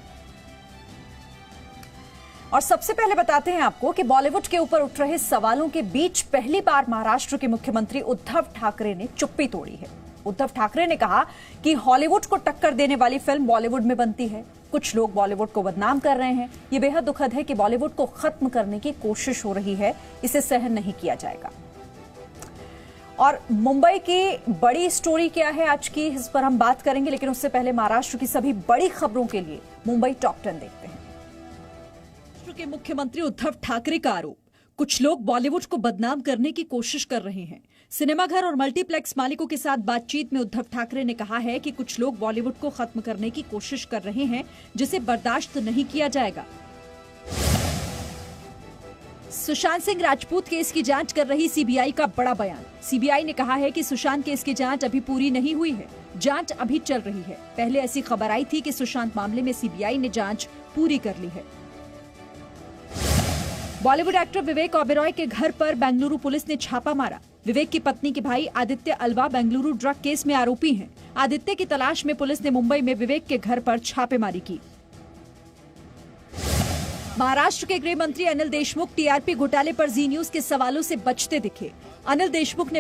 और सबसे पहले बताते हैं आपको कि बॉलीवुड के ऊपर उठ रहे सवालों के बीच पहली बार महाराष्ट्र के मुख्यमंत्री उद्धव ठाकरे ने चुप्पी तोड़ी है। उद्धव ठाकरे ने कहा कि हॉलीवुड को टक्कर देने वाली फिल्म बॉलीवुड में बनती है। कुछ लोग बॉलीवुड को बदनाम कर रहे हैं। ये बेहद दुखद है कि बॉलीवुड को खत्म करने की कोशिश हो रही है। इसे सहन नहीं किया जाएगा। और मुंबई की बड़ी स्टोरी क्या है आज की, इस पर हम बात करेंगे, लेकिन उससे पहले महाराष्ट्र की सभी बड़ी खबरों के लिए मुंबई टॉप 10 देखते हैं। महाराष्ट्र के मुख्यमंत्री उद्धव ठाकरे का आरोप, कुछ लोग बॉलीवुड को बदनाम करने की कोशिश कर रहे हैं। सिनेमाघर और मल्टीप्लेक्स मालिकों के साथ बातचीत में उद्धव ठाकरे ने कहा है कि कुछ लोग बॉलीवुड को खत्म करने की कोशिश कर रहे हैं, जिसे बर्दाश्त नहीं किया जाएगा। सुशांत सिंह राजपूत केस की जांच कर रही सीबीआई का बड़ा बयान। सीबीआई ने कहा है कि सुशांत केस की जांच अभी पूरी नहीं हुई है, जांच अभी चल रही है। पहले ऐसी खबर आई थी कि सुशांत मामले में सीबीआई ने जांच पूरी कर ली है। बॉलीवुड एक्टर विवेक ओबेरॉय के घर पर बेंगलुरु पुलिस ने छापा मारा। विवेक की पत्नी के भाई Aditya Alva Bengaluru drug case में आरोपी हैं। आदित्य की तलाश में पुलिस ने मुंबई में विवेक के घर पर छापेमारी की। महाराष्ट्र के गृह मंत्री अनिल देशमुख टीआरपी घोटाले पर जी न्यूज के सवालों से बचते दिखे। अनिल देशमुख ने